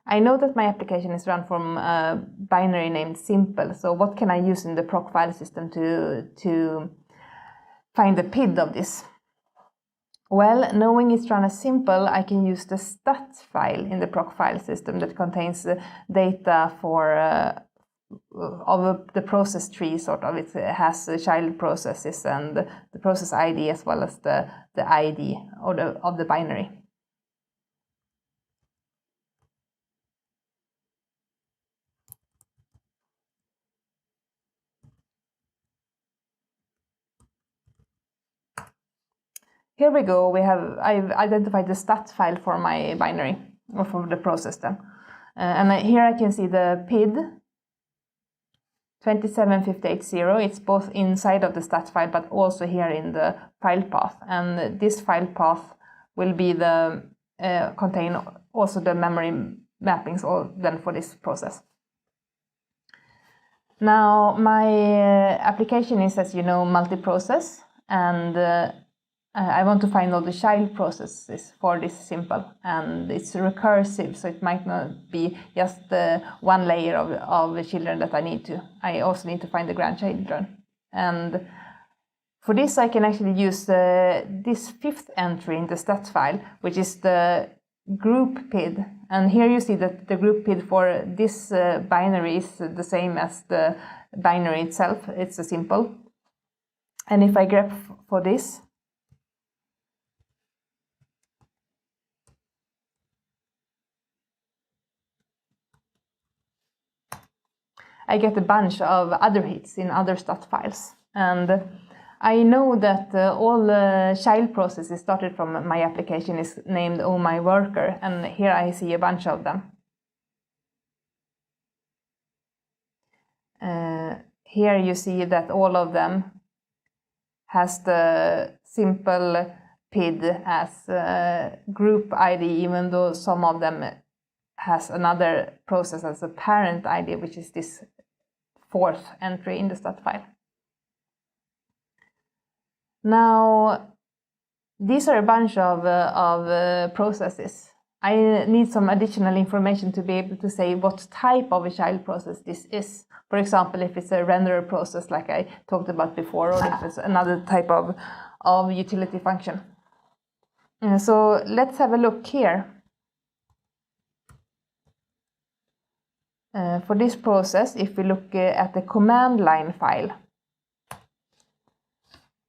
I know that my application is run from a binary named simple, so what can I use in the proc file system to find the PID of this? Well, knowing it's run as simple, I can use the stat file in the proc file system that contains data for of the process tree, sort of. It has child processes and the process ID as well as the ID of the binary. Here we go. I've identified the stat file for my binary, or for the process then. And here I can see the PID 27580. It's both inside of the stat file, but also here in the file path. And this file path will be contain also the memory mappings then for this process. Now, my application is, as you know, multi-process, and I want to find all the child processes for this simple, and it's recursive, so it might not be just one layer of children that I need to. I also need to find the grandchildren. And for this, I can actually use this fifth entry in the stat file, which is the group PID. And here you see that the group PID for this binary is the same as the binary itself. It's a simple. And if I grep for this, I get a bunch of other hits in other stat files. And I know that all child processes started from my application is named Oh My Worker, and here I see a bunch of them. Here you see that all of them has the simple PID as group ID, even though some of them has another process as a parent ID, which is this fourth entry in the stat file. Now, these are a bunch of processes. I need some additional information to be able to say what type of a child process this is. For example, if it's a renderer process like I talked about before, or if it's another type of utility function. So let's have a look here. For this process, if we look at the command line file,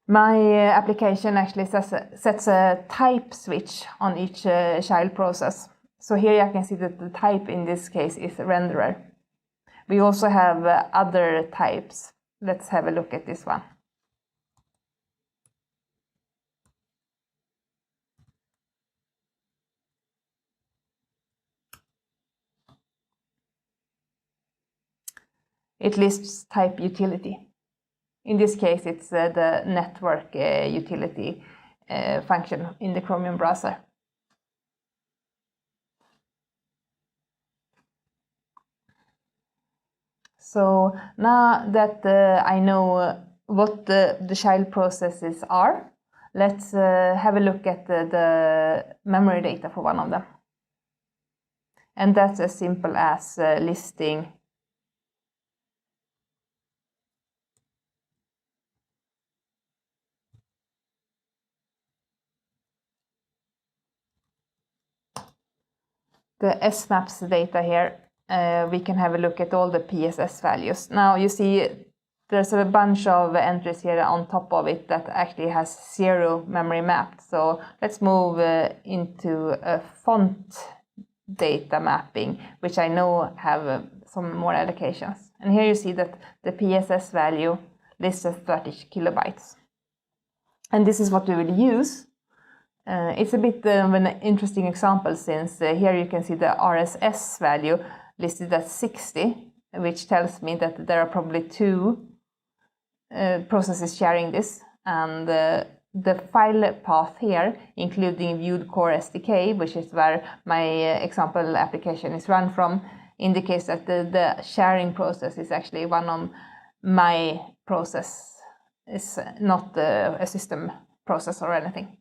my application actually sets a type switch on each child process. So here I can see that the type in this case is renderer. We also have other types. Let's have a look at this one. It lists type utility. In this case, it's the network utility function in the Chromium browser. So now that I know what the child processes are, let's have a look at the memory data for one of them. And that's as simple as listing the SMAPS data here. We can have a look at all the PSS values. Now you see there's a bunch of entries here on top of it that actually has 0 memory mapped. So let's move into a font data mapping, which I know have some more allocations. And here you see that the PSS value lists as 30 kilobytes. And this is what we will use. It's a bit of an interesting example, since here you can see the RSS value listed at 60, which tells me that there are probably 2 processes sharing this. And the file path here, including Vewd core SDK, which is where my example application is run from, indicates that the sharing process is actually one of my process. It's not a system process or anything.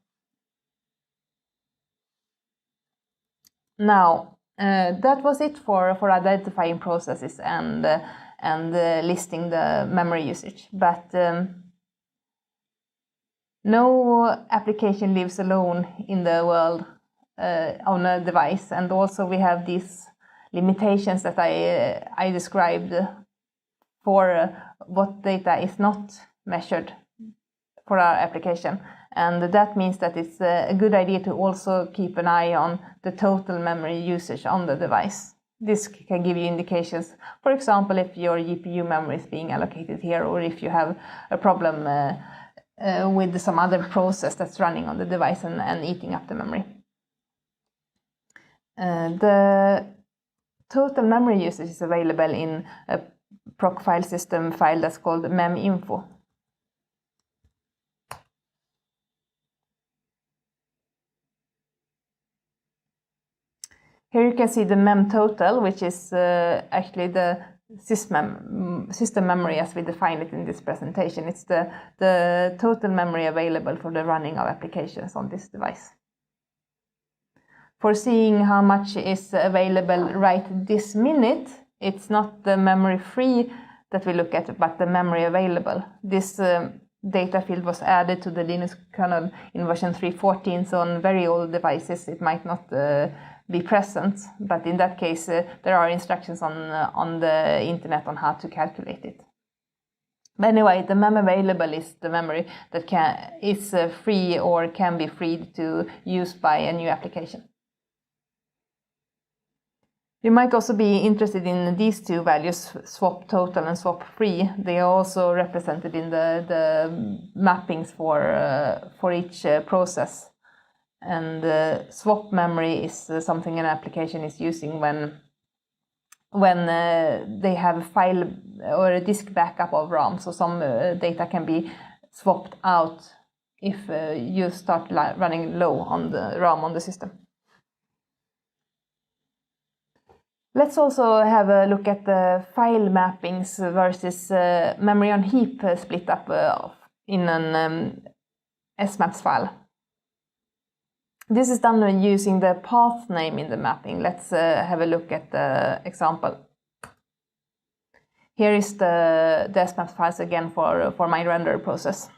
Now, that was it for identifying processes and listing the memory usage. But no application lives alone in the world on a device, and also we have these limitations that I described for what data is not measured for our application. And that means that it's a good idea to also keep an eye on the total memory usage on the device. This can give you indications, for example, if your GPU memory is being allocated here, or if you have a problem with some other process that's running on the device and eating up the memory. The total memory usage is available in a proc file system file that's called mem-info. Here you can see the mem total, which is actually the system memory as we define it in this presentation. It's the total memory available for the running of applications on this device. For seeing how much is available right this minute, it's not the memory free that we look at, but the memory available. This data field was added to the Linux kernel in version 3.14, so on very old devices it might not be present, but in that case there are instructions on the internet on how to calculate it. But anyway, the mem available is the memory that is free or can be freed to use by a new application. You might also be interested in these 2 values, swap total and swap free. They are also represented in the mappings for each process. And swap memory is something an application is using when they have a file or a disk backup of RAM. So some data can be swapped out if you start running low on the RAM on the system. Let's also have a look at the file mappings versus memory on heap split up in an SMAPS file. This is done using the path name in the mapping. Let's have a look at the example. Here is the SMAPS files again for my render process.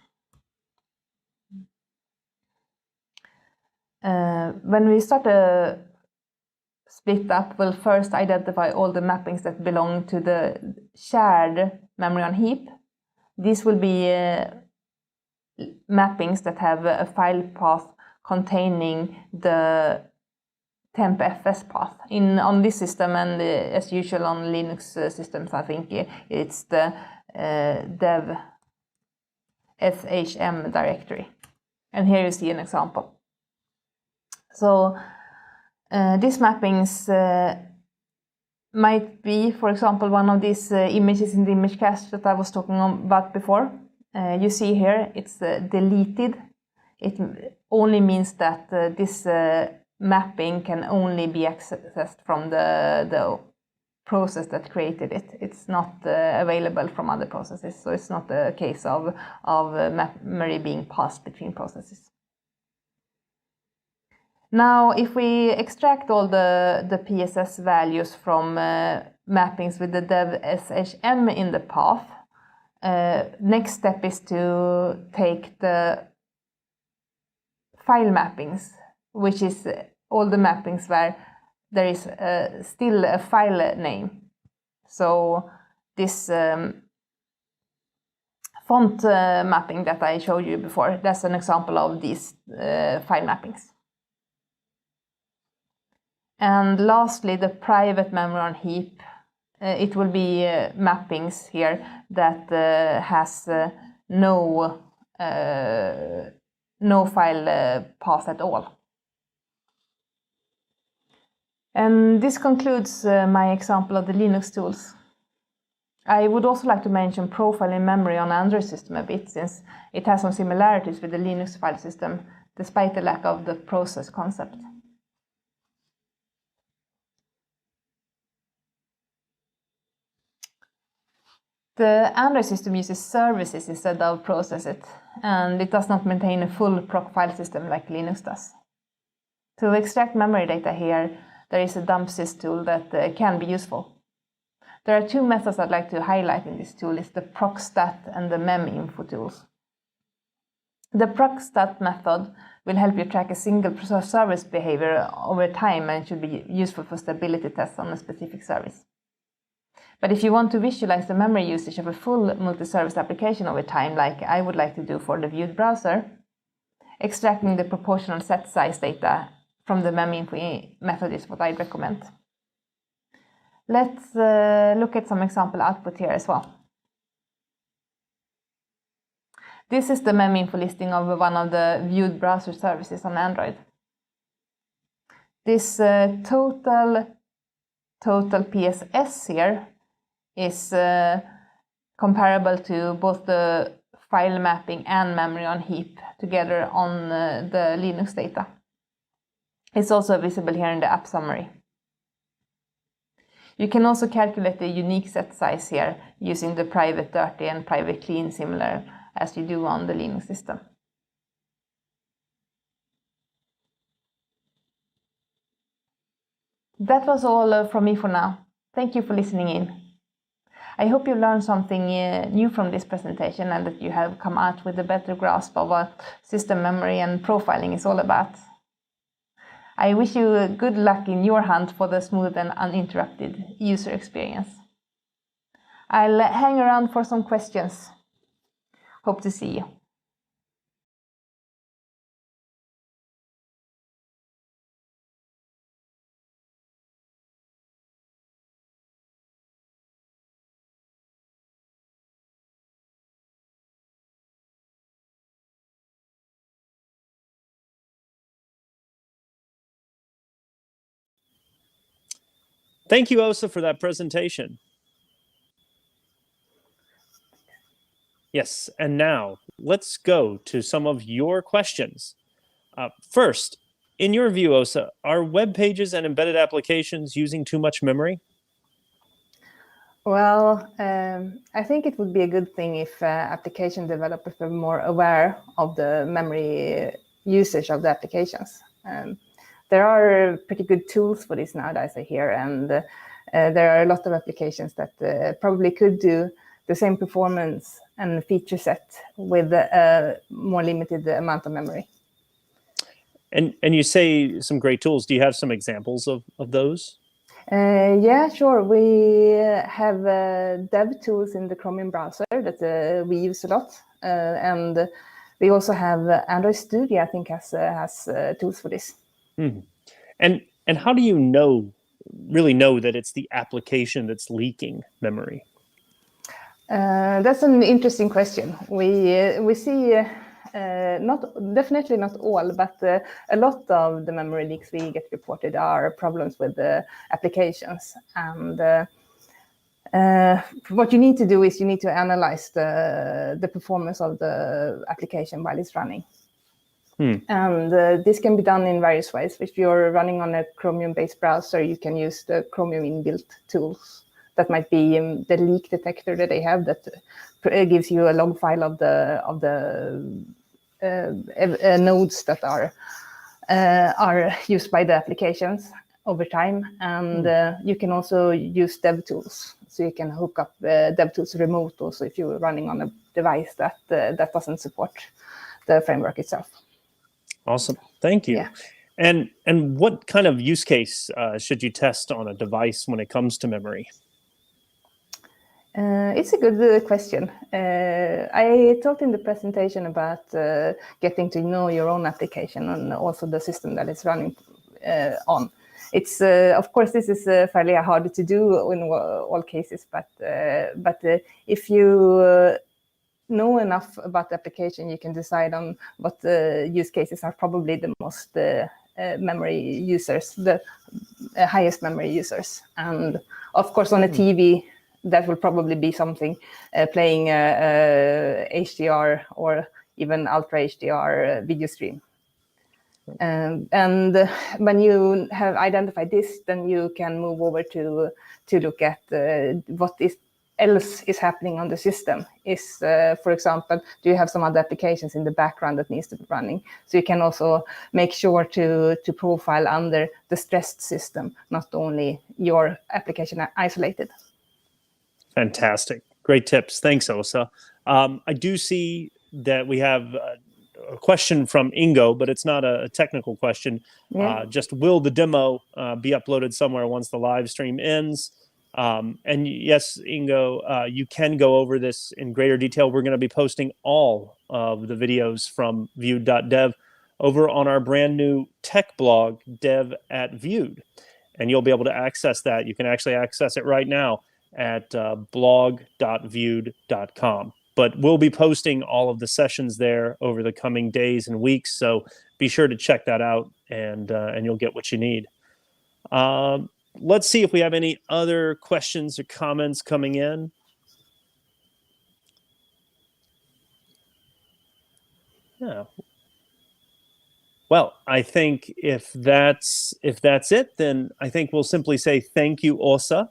When we start a split up, we'll first identify all the mappings that belong to the shared memory on heap. These will be mappings that have a file path containing the temp.fs path. On this system, and as usual on Linux systems, I think it's the dev shm directory. And here you see an example. So these mappings might be, for example, one of these images in the image cache that I was talking about before. You see here it's deleted. It only means that this mapping can only be accessed from the process that created it. It's not available from other processes, so it's not a case of memory being passed between processes. Now, if we extract all the PSS values from mappings with the dev shm in the path, next step is to take the file mappings, which is all the mappings where there is still a file name. So this font mapping that I showed you before. That's an example of these file mappings. And lastly, the private memory on heap. It will be mappings here that has no file path at all. And this concludes my example of the Linux tools. I would also like to mention profiling memory on Android system a bit, since it has some similarities with the Linux file system, despite the lack of the process concept. The Android system uses services instead of processes, and it does not maintain a full proc file system like Linux does. To extract memory data here, there is a dumpsys tool that can be useful. There are two methods I'd like to highlight in this tool: is the procstat and the mem-info tools. The procstat method will help you track a single service behavior over time and should be useful for stability tests on a specific service. But if you want to visualize the memory usage of a full multi-service application over time, like I would like to do for the Vewd browser, extracting the proportional set size data from the mem-info method is what I'd recommend. Let's look at some example output here as well. This is the mem-info listing of one of the Vewd browser services on Android. This total PSS here is comparable to both the file mapping and memory on heap together on the Linux data. It's also visible here in the app summary. You can also calculate the unique set size here using the private dirty and private clean, similar as you do on the Linux system. That was all from me for now. Thank you for listening in. I hope you learned something new from this presentation and that you have come out with a better grasp of what system memory and profiling is all about. I wish you good luck in your hunt for the smooth and uninterrupted user experience. I'll hang around for some questions. Hope to see you. Thank you, Åsa, for that presentation. Yes, and now let's go to some of your questions. First, in your view, Åsa, are web pages and embedded applications using too much memory? Well, I think it would be a good thing if application developers were more aware of the memory usage of the applications. There are pretty good tools for this nowadays, I hear, and there are a lot of applications that probably could do the same performance and feature set with a more limited amount of memory. And you say some great tools. Do you have some examples of those? Yeah, sure. We have dev tools in the Chromium browser that we use a lot, and we also have Android Studio, I think, has tools for this. Mm-hmm. And how do you really know that it's the application that's leaking memory? That's an interesting question. We see definitely not all, but a lot of the memory leaks we get reported are problems with the applications. And what you need to do is you need to analyze the performance of the application while it's running. And this can be done in various ways. If you're running on a Chromium-based browser, you can use the Chromium inbuilt tools. That might be the leak detector that they have that gives you a log file of the nodes that are used by the applications over time. And you can also use dev tools. So you can hook up dev tools remote also if you're running on a device that doesn't support the framework itself. Awesome. Thank you. Yeah. And what kind of use case should you test on a device when it comes to memory? It's a good question. I talked in the presentation about getting to know your own application and also the system that it's running on. It's of course this is fairly hard to do in all cases, but if you know enough about the application, you can decide on what use cases are probably the most memory users, the highest memory users, and of course on a TV. That will probably be something playing HDR or even Ultra HDR video stream. And when you have identified this, then you can move over to look at what else is happening on the system. Is, for example, do you have some other applications in the background that needs to be running? So you can also make sure to profile under the stressed system, not only your application isolated. Fantastic. Great tips. Thanks, Åsa. I do see that we have a question from Ingo, but it's not a technical question. Yeah. Just will the demo be uploaded somewhere once the live stream ends? And yes, Ingo, you can go over this in greater detail. We're going to be posting all of the videos from Vewd.dev over on our brand new tech blog, Dev at Vewd. And you'll be able to access that. You can actually access it right now at blog.vewd.com. But we'll be posting all of the sessions there over the coming days and weeks. So be sure to check that out, and you'll get what you need. Let's see if we have any other questions or comments coming in. Yeah. Well, I think if that's it, then I think we'll simply say thank you, Åsa.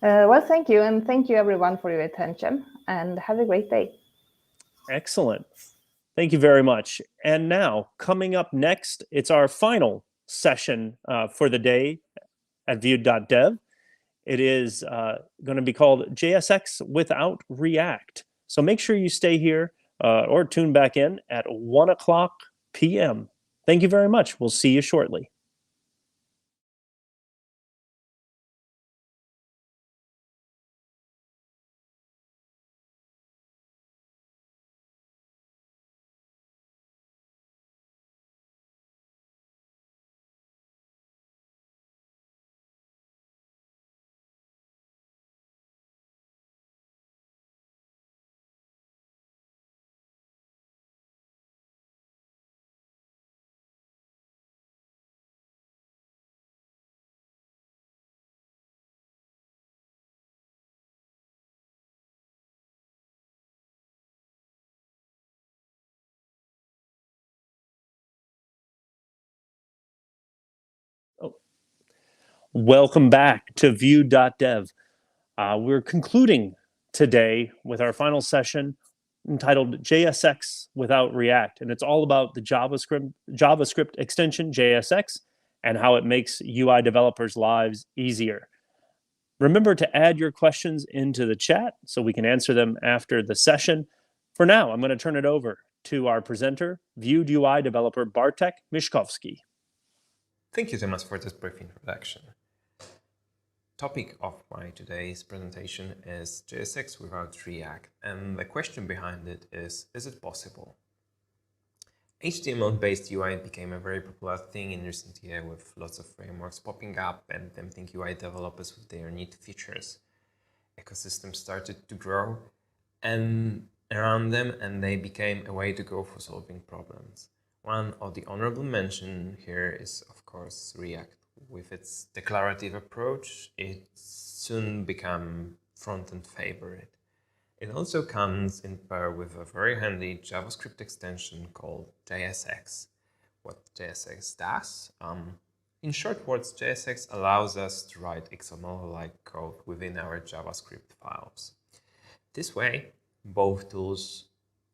Well, thank you, and thank you everyone for your attention, and have a great day. Excellent. Thank you very much. And now, coming up next, it's our final session for the day at Vewd.dev. It is going to be called JSX without React. So make sure you stay here or tune back in at 1:00 p.m. Thank you very much. We'll see you shortly. Welcome back to Vewd.dev. We're concluding today with our final session entitled JSX without React, and it's all about the JavaScript extension JSX and how it makes UI developers' lives easier. Remember to add your questions into the chat so we can answer them after the session. For now, I'm going to turn it over to our presenter, Vewd UI developer Bartłomiej Mieszkowski. Thank you, Thomas, for this brief introduction. Topic of my today's presentation is JSX without React, and the question behind it is it possible? HTML-based UI became a very popular thing in recent years, with lots of frameworks popping up and tempting UI developers with their neat features. Ecosystems started to grow around them, and they became a way to go for solving problems. One of the honorable mention here is, of course, React. With its declarative approach, it soon became front-end favorite. It also comes in pair with a very handy JavaScript extension called JSX. What JSX does? In short words, JSX allows us to write XML-like code within our JavaScript files. This way, both tools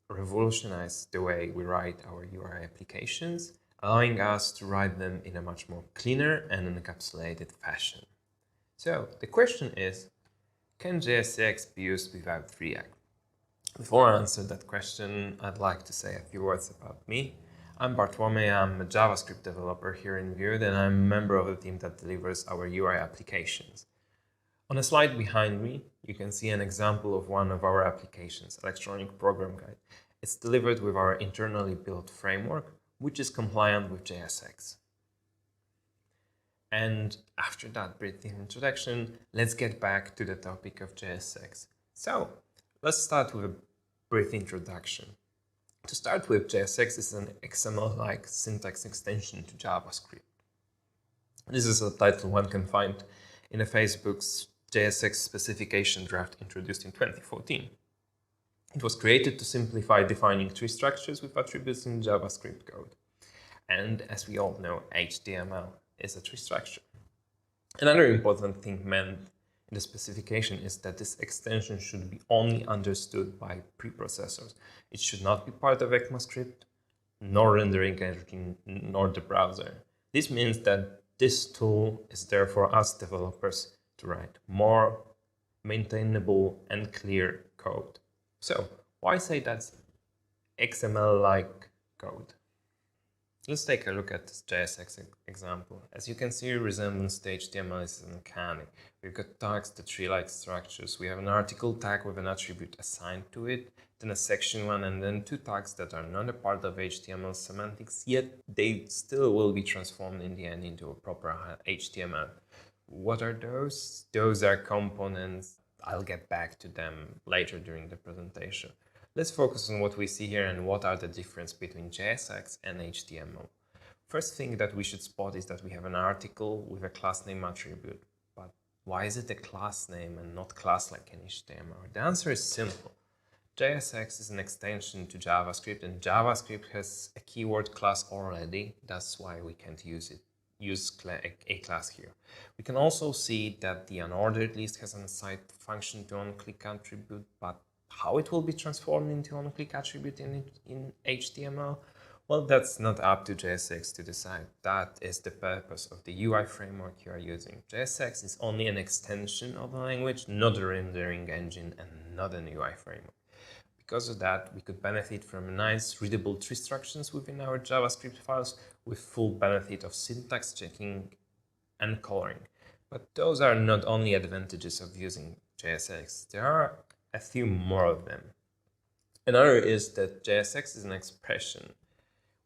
revolutionize the way we write our UI applications, allowing us to write them in a much more cleaner and encapsulated fashion. So the question is, can JSX be used without React? Before I answer that question, I'd like to say a few words about me. I'm Bartłomiej, I'm a JavaScript developer here in Vewd, and I'm a member of the team that delivers our UI applications. On a slide behind me, you can see an example of one of our applications, Electronic Program Guide. It's delivered with our internally built framework, which is compliant with JSX. And after that brief introduction, let's get back to the topic of JSX. So let's start with a brief introduction. To start with, JSX is an XML-like syntax extension to JavaScript. This is a title one can find in a Facebook's JSX specification draft introduced in 2014. It was created to simplify defining tree structures with attributes in JavaScript code. And as we all know, HTML is a tree structure. Another important thing meant in the specification is that this extension should be only understood by preprocessors. It should not be part of ECMAScript, nor rendering engine, nor the browser. This means that this tool is there for us developers to write more maintainable and clear code. So why say that's XML-like code? Let's take a look at this JSX example. As you can see, resemblance to HTML is uncanny. We've got tags, the tree-like structures. We have an article tag with an attribute assigned to it, then a section one, and then two tags that are not a part of HTML semantics, yet they still will be transformed in the end into a proper HTML. What are those? Those are components. I'll get back to them later during the presentation. Let's focus on what we see here and what are the difference between JSX and HTML. First thing that we should spot is that we have an article with a class name attribute. But why is it a class name and not class like in HTML? The answer is simple. JSX is an extension to JavaScript, and JavaScript has a keyword class already. That's why we can't use a class here. We can also see that the unordered list has an aside function to onClick attribute, but how it will be transformed into onClick attribute in HTML? Well, that's not up to JSX to decide. That is the purpose of the UI framework you are using. JSX is only an extension of the language, not a rendering engine and not an UI framework. Because of that, we could benefit from nice readable tree structures within our JavaScript files with full benefit of syntax checking and coloring. But those are not only advantages of using JSX. There are a few more of them. Another is that JSX is an expression.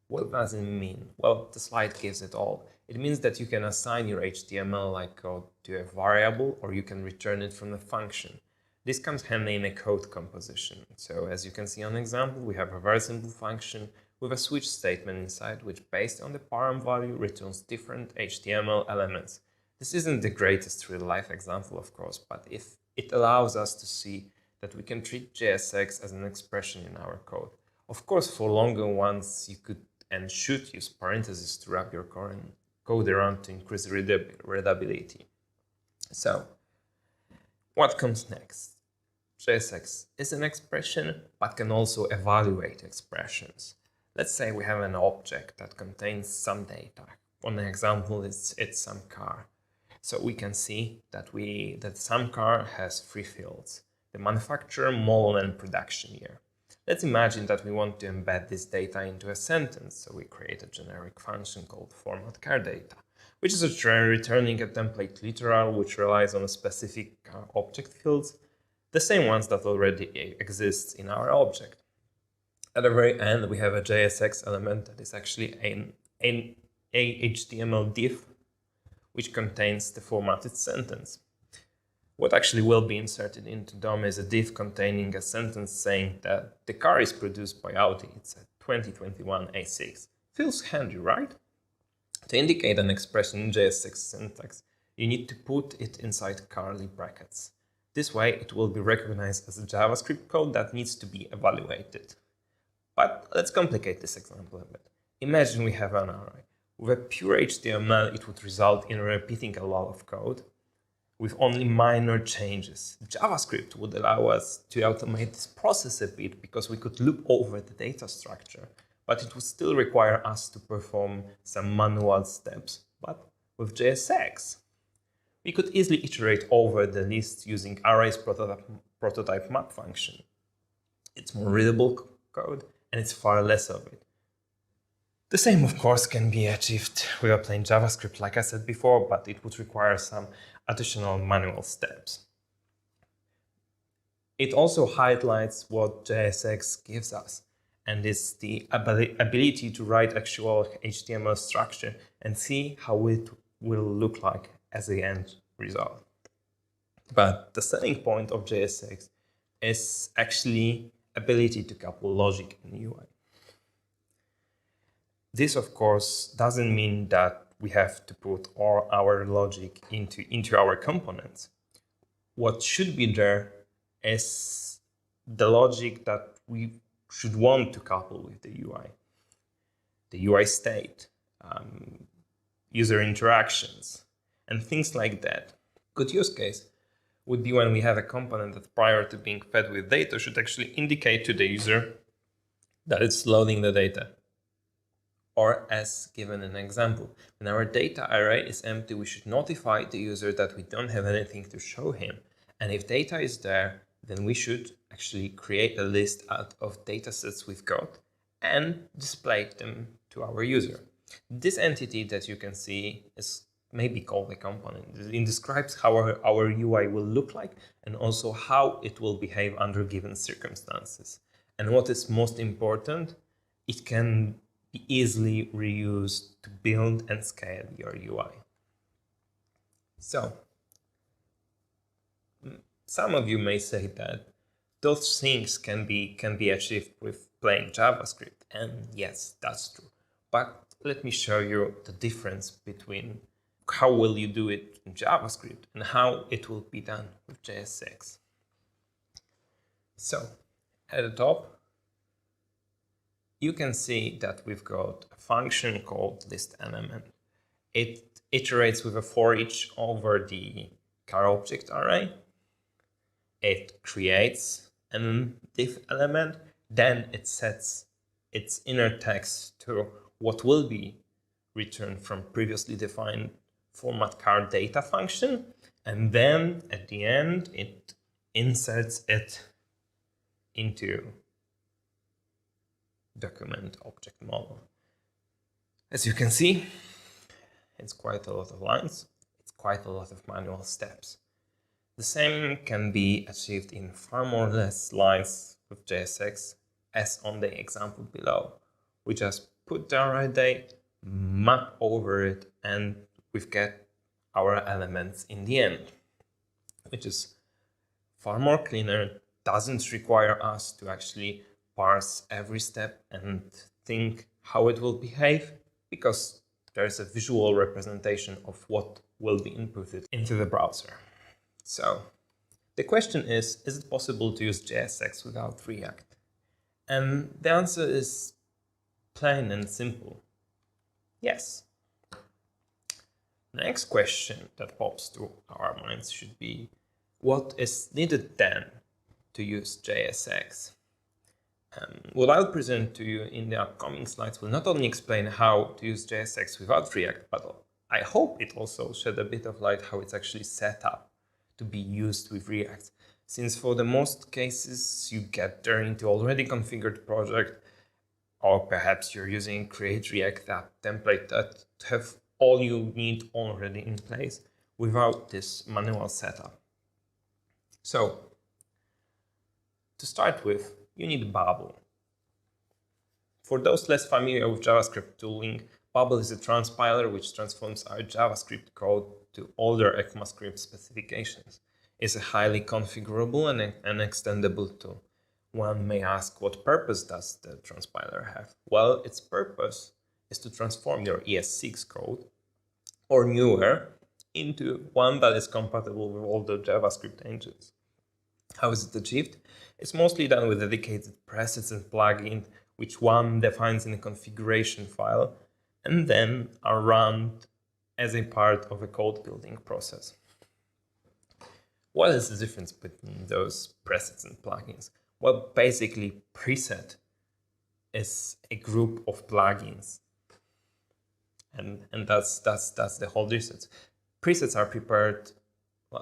What does it mean? Well, the slide gives it all. It means that you can assign your HTML-like code to a variable, or you can return it from a function. This comes handy in a code composition. So as you can see on the example, we have a very simple function with a switch statement inside, which based on the param value returns different HTML elements. This isn't the greatest real-life example, of course, but if it allows us to see that we can treat JSX as an expression in our code. Of course, for longer ones, you could and should use parentheses to wrap your code around to increase readability. So, what comes next? JSX is an expression, but can also evaluate expressions. Let's say we have an object that contains some data. One example is it's some car. So we can see that some car has three fields: the manufacturer, model, and production year. Let's imagine that we want to embed this data into a sentence, so we create a generic function called formatCarData, which is returning a template literal which relies on a specific object fields, the same ones that already exist in our object. At the very end, we have a JSX element that is actually a HTML div, which contains the formatted sentence. What actually will be inserted into DOM is a div containing a sentence saying that the car is produced by Audi. It's a 2021 A6. Feels handy, right? To indicate an expression in JSX syntax, you need to put it inside curly brackets. This way, it will be recognized as a JavaScript code that needs to be evaluated. But let's complicate this example a bit. Imagine we have an array. With a pure HTML, it would result in repeating a lot of code with only minor changes. JavaScript would allow us to automate this process a bit because we could loop over the data structure, but it would still require us to perform some manual steps. But with JSX, we could easily iterate over the list using arrays prototype map function. It's more readable code and it's far less of it. The same, of course, can be achieved with a plain JavaScript, like I said before, but it would require some additional manual steps. It also highlights what JSX gives us, and it's the ability to write actual HTML structure and see how it will look like as the end result. But the selling point of JSX is actually ability to couple logic and UI. This, of course, doesn't mean that we have to put all our logic into our components. What should be there is the logic that we should want to couple with the UI state, user interactions, and things like that. Good use case would be when we have a component that prior to being fed with data should actually indicate to the user that it's loading the data. Or as given an example, when our data array is empty, we should notify the user that we don't have anything to show him. And if data is there, then we should actually create a list out of data sets we've got and display them to our user. This entity that you can see is maybe called a component. It describes how our UI will look like and also how it will behave under given circumstances. And what is most important, it can be easily reused to build and scale your UI. So, some of you may say that those things can be achieved with plain JavaScript, and yes, that's true. But let me show you the difference between how will you do it in JavaScript and how it will be done with JSX. So, at the top, you can see that we've got a function called listElement. It iterates with a for each over the car object array. It creates an div element, then it sets its inner text to what will be returned from previously defined format car data function, and then at the end it inserts it into document object model. As you can see, it's quite a lot of lines, it's quite a lot of manual steps. The same can be achieved in far more or less lines with JSX as on the example below. We just put the array date, map over it, and we get our elements in the end, which is far more cleaner, doesn't require us to actually parse every step and think how it will behave, because there's a visual representation of what will be inputted into the browser. So the question is it possible to use JSX without React? And the answer is plain and simple. Yes. The next question that pops to our minds should be, what is needed then to use JSX? What I'll present to you in the upcoming slides will not only explain how to use JSX without React, but I hope it also shed a bit of light how it's actually set up to be used with React. Since for the most cases you get there into already configured project, or perhaps you're using Create React app template that have all you need already in place without this manual setup. So, to start with, you need Babel. For those less familiar with JavaScript tooling, Babel is a transpiler which transforms our JavaScript code to older ECMAScript specifications. It's a highly configurable and extendable tool. One may ask, what purpose does the transpiler have? Well, its purpose is to transform your ES6 code or newer into one that is compatible with all the JavaScript engines. How is it achieved? It's mostly done with dedicated presets and plugins, which one defines in a configuration file and then are run as a part of a code building process. What is the difference between those presets and plugins? Well, basically, preset is a group of plugins, and that's the whole difference. Presets are prepared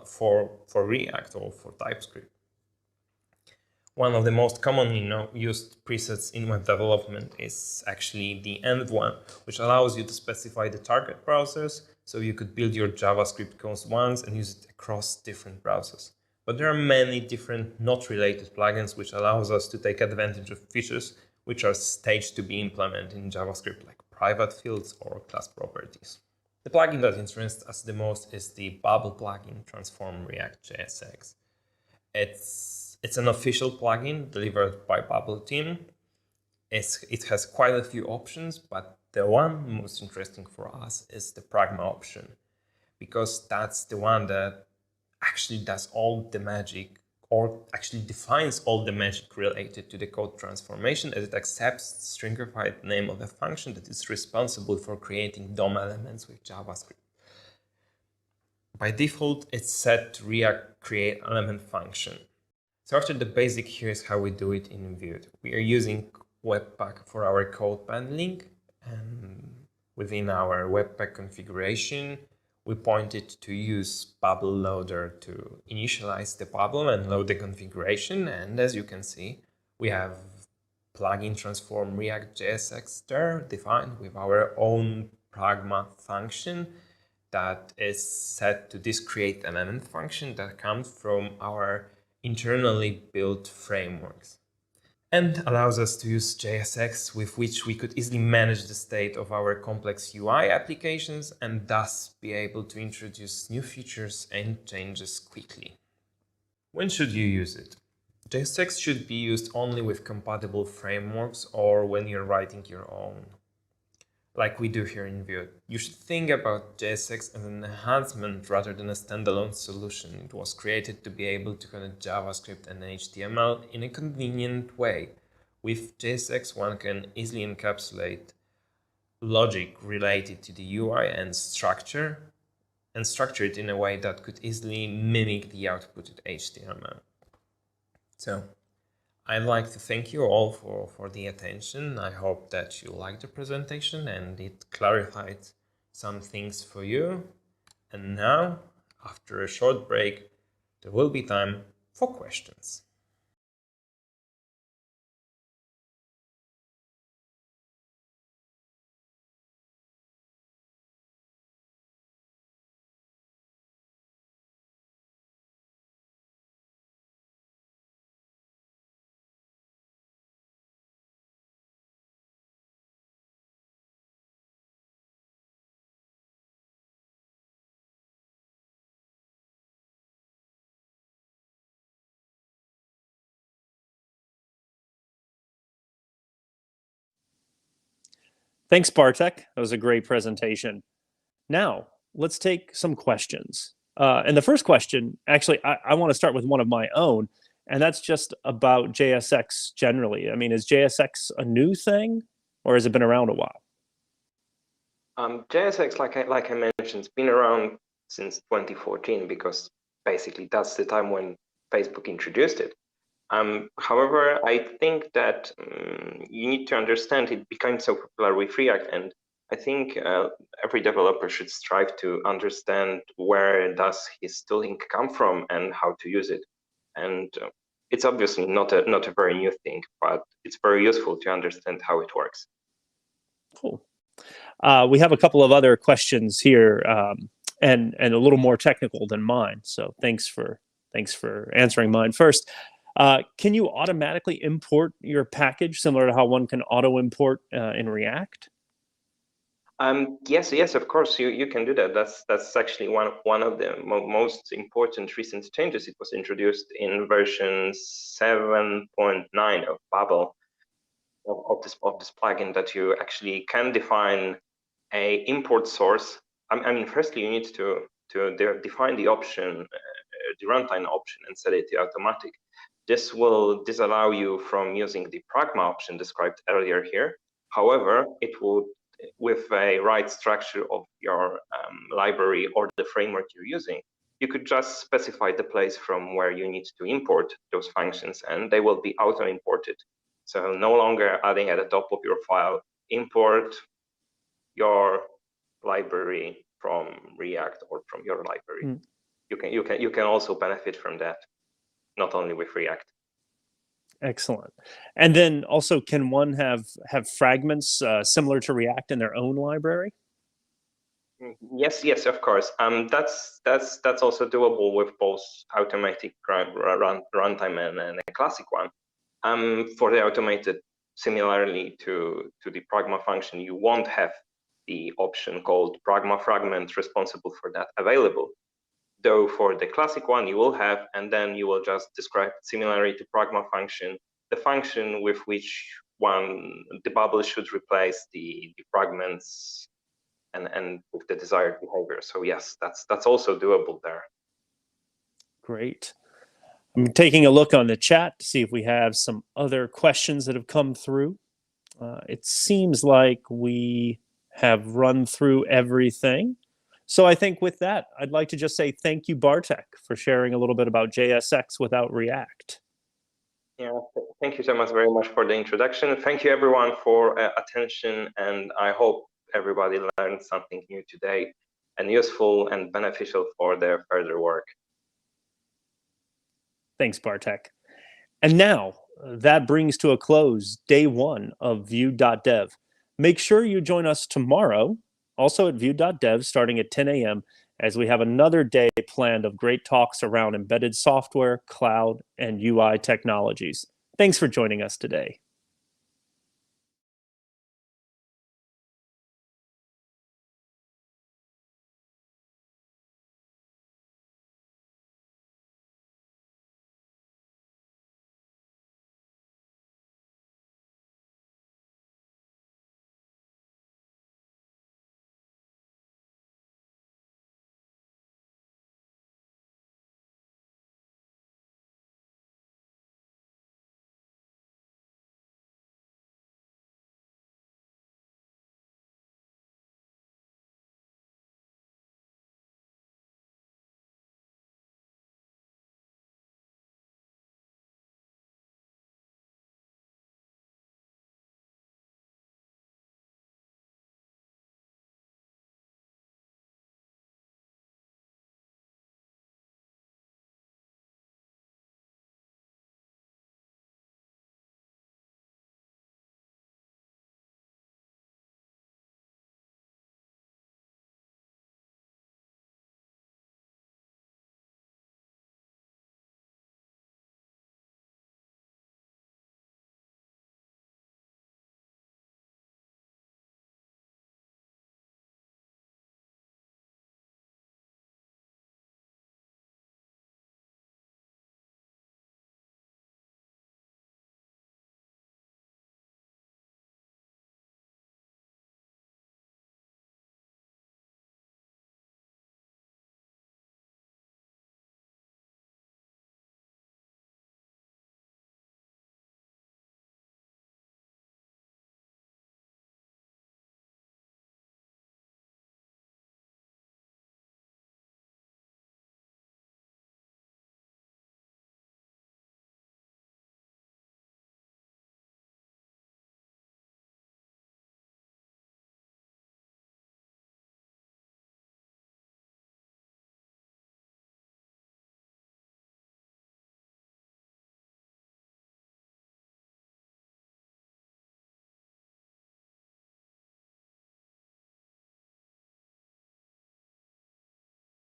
for React or for TypeScript. One of the most commonly used presets in web development is actually the end one, which allows you to specify the target browsers, So you could build your JavaScript code once and use it across different browsers. But there are many different not related plugins which allows us to take advantage of features which are staged to be implemented in JavaScript, like private fields or class properties. The plugin that interests us the most is the Babel plugin Transform React JSX. It's an official plugin delivered by Babel team. It has quite a few options, but the one most interesting for us is the Pragma option, because that's the one that actually does all the magic, or actually defines all the magic related to the code transformation, as it accepts the stringified name of a function that is responsible for creating DOM elements with JavaScript. By default, it's set to React create element function. So after the basic, here's how we do it in Vewd. We are using Webpack for our code bundling, and within our Webpack configuration, we pointed to use Babel loader to initialize the Babel and load the configuration. And as you can see, we have plugin transform React JSX there defined with our own Pragma function that is set to this create element function that comes from our internally built frameworks, and allows us to use JSX, with which we could easily manage the state of our complex UI applications and thus be able to introduce new features and changes quickly. When should you use it? JSX should be used only with compatible frameworks or when you're writing your own, like we do here in Vewd. You should think about JSX as an enhancement rather than a standalone solution. It was created to be able to connect JavaScript and HTML in a convenient way. With JSX, one can easily encapsulate logic related to the UI and structure it in a way that could easily mimic the output of HTML. So, I'd like to thank you all for the attention. I hope that you liked the presentation and it clarified some things for you. And now, after a short break, there will be time for questions. Thanks, Bartek. That was a great presentation. Now, let's take some questions. And the first question, actually, I want to start with one of my own, and that's just about JSX generally. I mean, is JSX a new thing, or has it been around a while? JSX, like I mentioned, it's been around since 2014, because basically that's the time when Facebook introduced it. However, I think that you need to understand it became so popular with React, and I think every developer should strive to understand where does his tooling come from and how to use it. And it's obviously not a very new thing, but it's very useful to understand how it works. Cool. We have a couple of other questions here, and a little more technical than mine. So thanks for answering mine first. Can you automatically import your package similar to how one can auto import in React? Yes, of course, you can do that. That's actually one of the most important recent changes. It was introduced in version 7.9 of Babel, of this plugin, that you actually can define a import source. I mean, firstly, you need to define the option, the runtime option, and set it to automatic. This will disallow you from using the Pragma option described earlier here. However, it would, with a right structure of your library or the framework you're using, you could just specify the place from where you need to import those functions, and they will be auto-imported. So no longer adding at the top of your file, import your library from React or from your library. You can also benefit from that, not only with React. Excellent. And then also, can one have fragments similar to React in their own library? Yes, of course. That's also doable with both automatic runtime and a classic one. For the automated, similarly to the pragma function, you won't have the option called pragma fragment responsible for that available. Though for the classic one, you will have, and then you will just describe similarly to pragma function, the function with which the bubble should replace the fragments and with the desired behavior. So yes, that's also doable there. Great. I'm taking a look on the chat to see if we have some other questions that have come through. It seems like we have run through everything. So I think with that, I'd like to just say thank you, Bartek, for sharing a little bit about JSX without React. Yeah, thank you so much very much for the introduction. Thank you everyone for attention, and I hope everybody learned something new today and useful and beneficial for their further work. Thanks, Bartek. And now that brings to a close day one of Vewd.dev. Make sure you join us tomorrow, also at Vewd.dev, starting at 10 a.m., as we have another day planned of great talks around embedded software, cloud, and UI technologies. Thanks for joining us today.